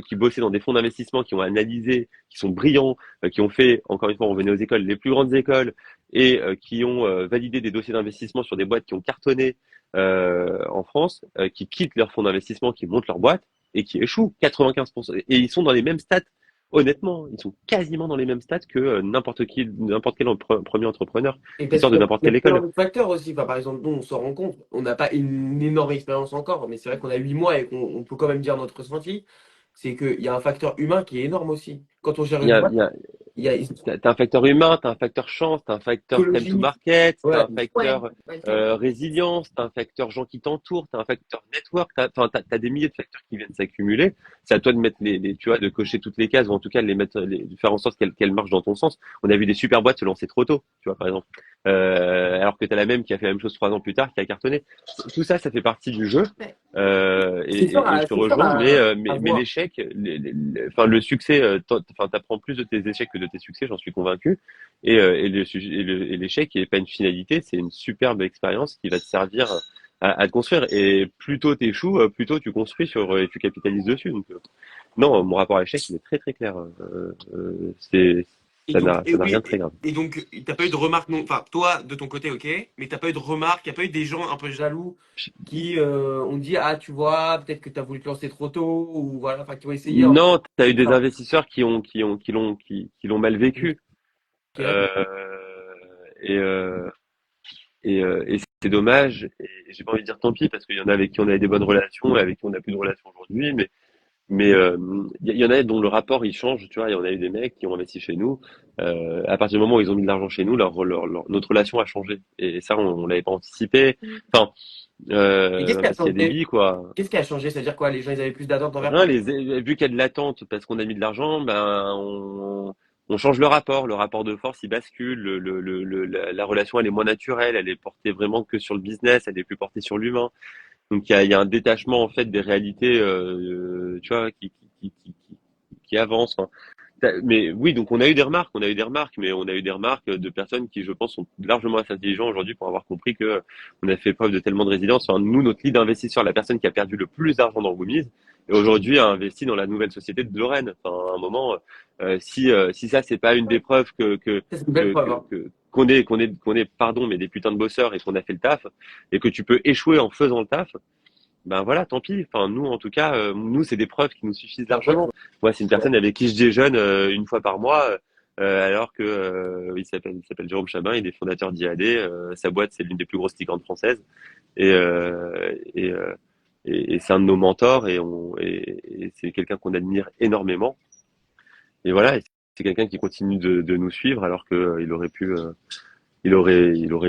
qui bossaient dans des fonds d'investissement, qui ont analysé, qui sont brillants, qui ont fait, encore une fois, on venait aux écoles, les plus grandes écoles, et qui ont validé des dossiers d'investissement sur des boîtes qui ont cartonné en France, qui quittent leur fonds d'investissement, qui montent leur boîte et qui échouent 95%. Et ils sont dans les mêmes stats. Honnêtement, ils sont quasiment dans les mêmes stats que n'importe quel premier entrepreneur Et qui parce sort qu'il de y a n'importe il y a quelle plein école. de facteurs aussi. Enfin, par exemple, nous, on s'en rend compte. On n'a pas une énorme expérience encore, mais c'est vrai qu'on a 8 mois et qu'on peut quand même dire notre ressenti. C'est qu'il y a un facteur humain qui est énorme aussi. Quand on gère Il y une a, boîte, il y a, Il y a T'as un facteur humain, t'as un facteur chance, t'as un facteur time to psychologie. market, Ouais. t'as un Ouais, facteur ouais, le résilience, t'as un facteur gens qui t'entourent, t'as un facteur network, t'as des milliers de facteurs qui viennent s'accumuler. C'est à toi de mettre tu vois, de cocher toutes les cases ou en tout cas de les mettre, de faire en sorte qu'elles marchent dans ton sens. On a vu des super boîtes se lancer trop tôt, tu vois, par exemple. Alors que t'as la même qui a fait la même chose 3 ans plus tard, qui a cartonné. Tout ça, ça fait partie du jeu. ouais. Et je te C'est dur rejoins, à mais voir. l'échec, enfin le succès, enfin t'apprends plus de tes échecs que de tes succès, j'en suis convaincu. Et l'échec n'est pas une finalité, c'est une superbe expérience qui va te servir à te construire. Et plus tôt t'échoues, plus tôt tu construis et tu capitalises dessus. Donc non, mon rapport à l'échec il est très très clair. Et donc, Ça n'a rien de très grave. et donc, t'as pas eu de remarques non, enfin, toi, de ton côté, ok, mais t'as pas eu de remarques, y a pas eu des gens un peu jaloux qui ont dit, ah, tu vois, peut-être que t'as voulu te lancer trop tôt, ou voilà, enfin, qui ont essayé un Non, t'as eu peu. des investisseurs qui l'ont mal vécu. Ok. Euh, et, et c'est dommage. Et j'ai pas envie de dire tant pis parce qu'il y en a avec qui on avait des bonnes relations et avec qui on n'a plus de relations aujourd'hui. Mais il y en a dont le rapport il change. Tu vois, il y en a eu des mecs qui ont investi chez nous. À partir du moment où ils ont mis de l'argent chez nous, notre relation a changé. Et ça, on l'avait pas anticipé. Enfin, Et qu'est-ce qui a parce qu'il y a des changé? billes quoi. Qu'est-ce qui a changé? C'est-à-dire quoi? Les gens, ils avaient plus d'attentes envers Rien, toi? vu qu'il y a de l'attente parce qu'on a mis de l'argent, ben on change le rapport. Le rapport de force, il bascule. La relation, elle est moins naturelle. Elle est portée vraiment que sur le business. Elle est plus portée sur l'humain. Donc il y a un détachement en fait des réalités, tu vois, qui avance. Enfin, mais oui, donc on a eu des remarques, mais on a eu des remarques de personnes qui, je pense, sont largement assez intelligents aujourd'hui pour avoir compris que on a fait preuve de tellement de résilience. Enfin, nous, notre lead investisseur, la personne qui a perdu le plus d'argent dans Woomise, et aujourd'hui a investi dans la nouvelle société de Lorraine. Enfin, à un moment, si ça c'est pas une des preuves Ça, c'est une belle preuve, hein. qu'on est, pardon, mais des putains de bosseurs et qu'on a fait le taf, et que tu peux échouer en faisant le taf, ben voilà, tant pis. Enfin, nous, en tout cas, nous, c'est des preuves qui nous suffisent Ouais, largement. Moi, c'est une personne avec qui je déjeune une fois par mois, alors que il s'appelle Jérôme Chabin, il est fondateur d'IAD. Sa boîte, c'est l'une des plus grosses licornes françaises, et euh, et, euh, et c'est un de nos mentors, et c'est quelqu'un qu'on admire énormément. Et voilà, et c'est quelqu'un qui continue de nous suivre, alors que il aurait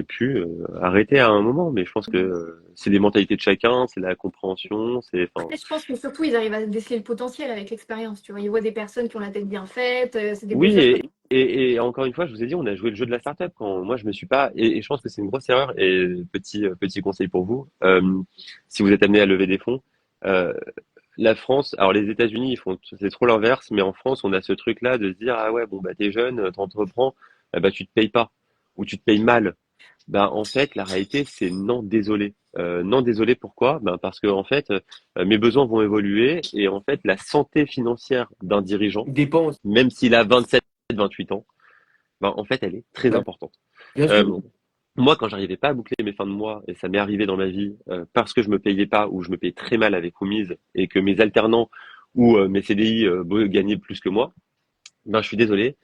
pu arrêter à un moment, mais je pense que c'est les mentalités de chacun, c'est la compréhension, c'est, enfin, Après, je pense que surtout, ils arrivent à déceler le potentiel avec l'expérience. Tu vois, ils voient des personnes qui ont la tête bien faite, c'est des oui, bosseurs. et encore une fois, je vous ai dit, on a joué le jeu de la startup quand moi je me suis pas, et je pense que c'est une grosse erreur. Et petit conseil pour vous, si vous êtes amené à lever des fonds, euh, la France, alors les États-Unis, ils font, c'est trop l'inverse, mais en France, on a ce truc-là de se dire, ah ouais, bon bah t'es jeune, t'entreprends, bah tu te payes pas ou tu te payes mal. Ben, en fait, la réalité, c'est non, désolé. Non, désolé, pourquoi? Ben, parce que, en fait, mes besoins vont évoluer et, en fait, la santé financière d'un dirigeant, Il dépend aussi. même s'il a 27, 28 ans, ben, en fait, elle est très Ouais. importante. Bien sûr. Euh, Moi, quand j'arrivais pas à boucler mes fins de mois, et ça m'est arrivé dans ma vie, parce que je me payais pas ou je me payais très mal avec Oumise et que mes alternants ou mes CDI gagnaient plus que moi, ben, je suis désolé.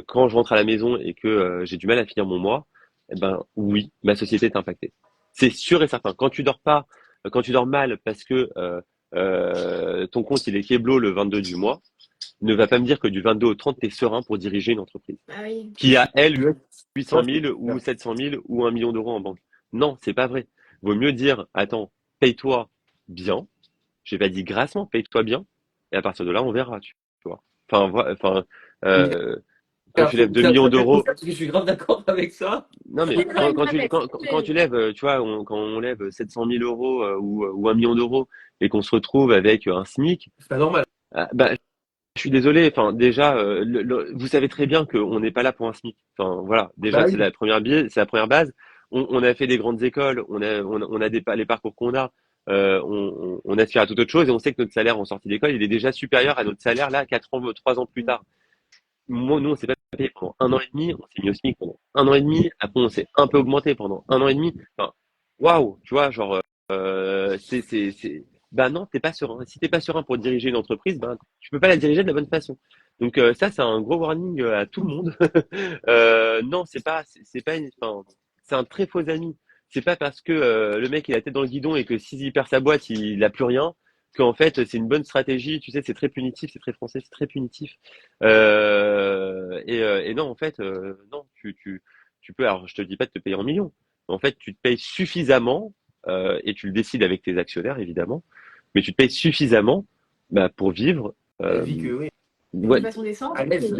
Quand je rentre à la maison et que j'ai du mal à finir mon mois, eh ben oui, ma société est impactée. C'est sûr et certain. Quand tu dors pas, quand tu dors mal parce que ton compte il est keblo le 22 du mois, ne va pas me dire que du 22 au 30 tu es serein pour diriger une entreprise Ah oui. qui a elle Ouais. 800 Non, 000 ou 700 000 ou 1 million d'euros en banque. Non, c'est pas vrai. Vaut mieux dire attends, paye-toi bien. J'ai pas dit grassement, paye-toi bien. Et à partir de là, on verra. Tu vois. Enfin, euh, quand tu lèves 2 millions ça fait d'euros, parce que je suis grave d'accord avec ça. non, mais Ouais, non, il me rappelle, s'il te quand plaît. tu lèves, tu vois, quand on lève 700 000 euros ou 1 million d'euros et qu'on se retrouve avec un SMIC, C'est pas normal. bah, je suis désolé. Enfin, déjà, vous savez très bien qu'on n'est pas là pour un SMIC. Enfin, voilà. Bah Déjà, oui. c'est la première base. On a fait des grandes écoles, on a les parcours qu'on a. On aspire à toute autre chose et on sait que notre salaire en sortie d'école, il est déjà supérieur à notre salaire là 4 ans, 3 ans plus tard. Moi, nous, on s'est pas payé pendant 1 an et demi, on s'est mis au SMIC pendant 1 an et demi, après on s'est un peu augmenté pendant 1 an et demi. Enfin, waouh, tu vois, genre, bah non, t'es pas serein. Si t'es pas serein pour diriger une entreprise, ben, tu peux pas la diriger de la bonne façon. Donc ça, c'est un gros warning à tout le monde. Non, c'est pas enfin, c'est un très faux ami. C'est pas parce que le mec il a la tête dans le guidon et que s'il perd sa boîte, il a plus rien. qu'en fait, c'est une bonne stratégie. Tu sais, c'est très punitif, c'est très français, c'est très punitif. Et non, en fait, non, tu peux. Alors, je te dis pas de te payer en millions. En fait, tu te payes suffisamment, et tu le décides avec tes actionnaires, évidemment, mais tu te payes suffisamment pour vivre. La Euh, vie que, oui, De ouais, façon décente. à l'aise.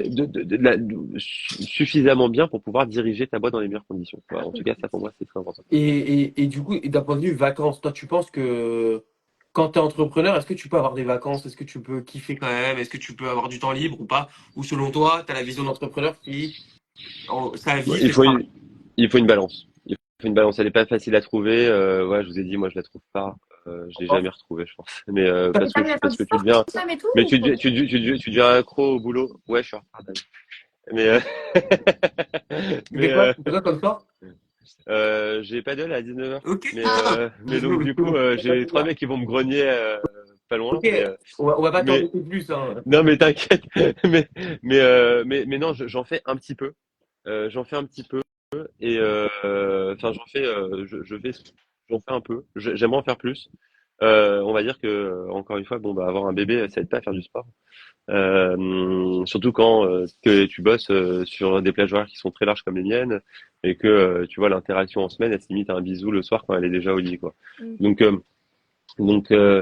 suffisamment bien pour pouvoir diriger ta boîte dans les meilleures conditions. Voilà, en tout cas, ça pour moi, c'est très important. Et du coup, et d'un point de vue vacances, toi, tu penses que quand tu es entrepreneur, est-ce que tu peux avoir des vacances? Est-ce que tu peux kiffer quand même? Est-ce que tu peux avoir du temps libre ou pas? Ou selon toi, tu as la vision d'entrepreneur qui, sa Bon, vie, c'est le travail? il faut une balance. Il faut une balance. Elle n'est pas facile à trouver. Ouais, je vous ai dit, moi, je la trouve pas. Je l'ai jamais retrouvée, je pense. Mais T'as T'arrives à faire parce du que tu sport deviens, quand même et tout? mais Ou pas? tu deviens accro au boulot. Ouais, je suis en retard, Dani. Mais Tu fais mais quoi? Tu fais quoi comme sport? j'ai paddle à 19h. Ok. Mais donc du coup, j'ai trois mecs qui vont me grogner pas loin. Ok, on va pas Mais t'embêter plus, hein. non, mais t'inquiète. Mais non, j'en fais un petit peu. J'en fais un petit peu et enfin j'en fais, j'en fais un peu. J'aimerais en faire plus. On va dire que encore une fois, bon bah avoir un bébé, ça aide pas à faire du sport. Surtout quand que tu bosses sur des plages horaires qui sont très larges comme les miennes et que tu vois l'interaction en semaine, elle se limite à un bisou le soir quand elle est déjà au lit quoi. Mm. Donc euh, donc euh,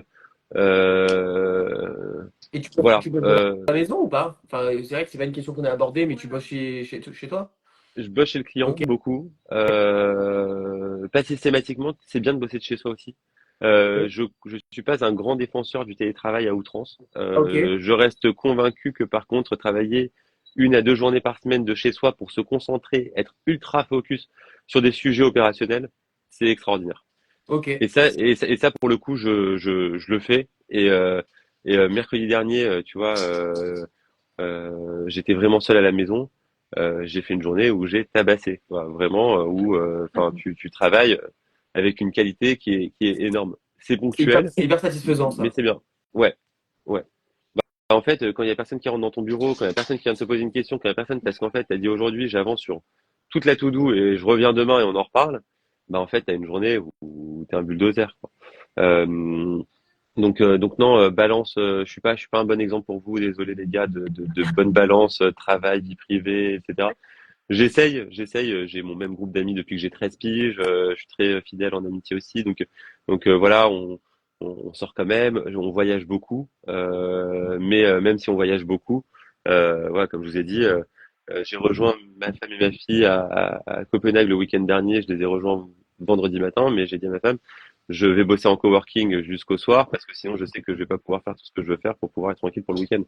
Et voilà. tu bosses de la maison ou pas? Enfin, c'est vrai que c'est pas une question qu'on a abordée, mais tu bosses chez toi? Je bosse chez le client Ok. beaucoup, pas systématiquement. C'est bien de bosser de chez soi aussi. Je suis pas un grand défenseur du télétravail à outrance. Ok. Je reste convaincu que par contre, travailler 1 à 2 journées par semaine de chez soi pour se concentrer, être ultra focus sur des sujets opérationnels, c'est extraordinaire. Ok. Et ça pour le coup, je le fais. Et mercredi dernier, tu vois, j'étais vraiment seul à la maison. J'ai fait une journée où j'ai tabassé, quoi. Vraiment, où enfin tu travailles avec une qualité qui est énorme. C'est ponctuel, C'est hyper satisfaisant, mais ça. c'est bien. Ouais, ouais. En fait, quand il y a personne qui rentre dans ton bureau, quand il y a personne qui vient te poser une question, quand il y a personne parce qu'en fait, tu as dit aujourd'hui, j'avance sur toute la to-do et je reviens demain et on en reparle, bah en fait, tu as une journée où tu es un bulldozer, quoi. Euh, donc non, balance, je suis pas un bon exemple pour vous, désolé les gars, de bonne balance, travail, vie privée, etc. J'essaye, j'ai mon même groupe d'amis depuis que j'ai 13 piges, je suis très fidèle en amitié aussi, donc voilà, on sort quand même, on voyage beaucoup, mais même si on voyage beaucoup, voilà, comme je vous ai dit, j'ai rejoint ma femme et ma fille à Copenhague le week-end dernier, je les ai rejoints vendredi matin, mais j'ai dit à ma femme, je vais bosser en coworking jusqu'au soir, parce que sinon je sais que je vais pas pouvoir faire tout ce que je veux faire pour pouvoir être tranquille pour le week-end.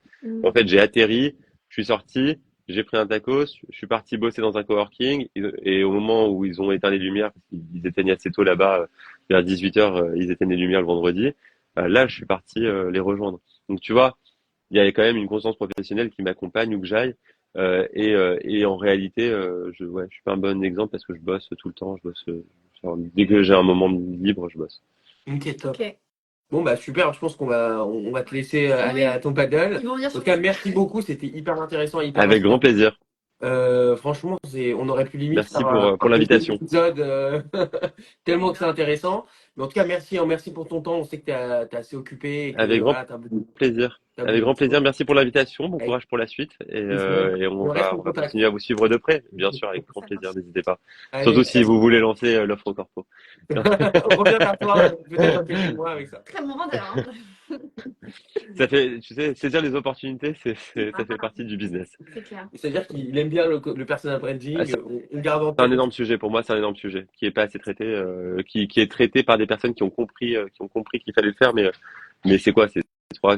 En Mm. fait, j'ai atterri, je suis sorti, j'ai pris un tacos, je suis parti bosser dans un coworking et au moment où ils ont éteint les lumières, parce qu'ils éteignent assez tôt là-bas, vers 18h, ils éteignent les lumières le vendredi. Là, je suis parti les rejoindre. Donc tu vois, il y a quand même une conscience professionnelle qui m'accompagne où que j'aille. Et en réalité, je suis pas un bon exemple parce que je bosse tout le temps. Je bosse dès que j'ai un moment libre, je bosse. Ok, top. Ok. Bon, bah super, je pense on va te laisser aller à Oui. ton paddle. Ils vont venir En tout sur cas, le merci site. beaucoup, c'était hyper intéressant, hyper Avec grand inspirant. plaisir. Franchement, on aurait pu limite Merci faire pour un deuxième l'invitation. épisode tellement que c'est intéressant. Mais en tout cas, merci, hein, merci pour ton temps. On sait que t'es assez occupé et que Avec grand voilà, plaisir. t'as Avec beaucoup grand de plaisir. choses. Merci pour l'invitation. Bon Avec courage pour la suite. plaisir. Et On reste en on va contact. continuer à vous suivre de près. Bien sûr, avec grand Ça plaisir. marche. N'hésitez pas. Surtout Allez, si vous voulez lancer l'offre corpo. on revient vers toi peut-être dans quelques mois avec ça. Très bon vendeur, hein. Ça fait, tu sais, saisir les opportunités, ça fait Ah, partie du business. c'est clair. C'est-à-dire qu'il aime bien le personal Ah, branding. c'est On garde en un tête. énorme sujet. Pour moi, c'est un énorme sujet qui est pas assez traité, qui est traité par des personnes qui ont compris qu'il fallait le faire. Mais c'est quoi? C'est 3,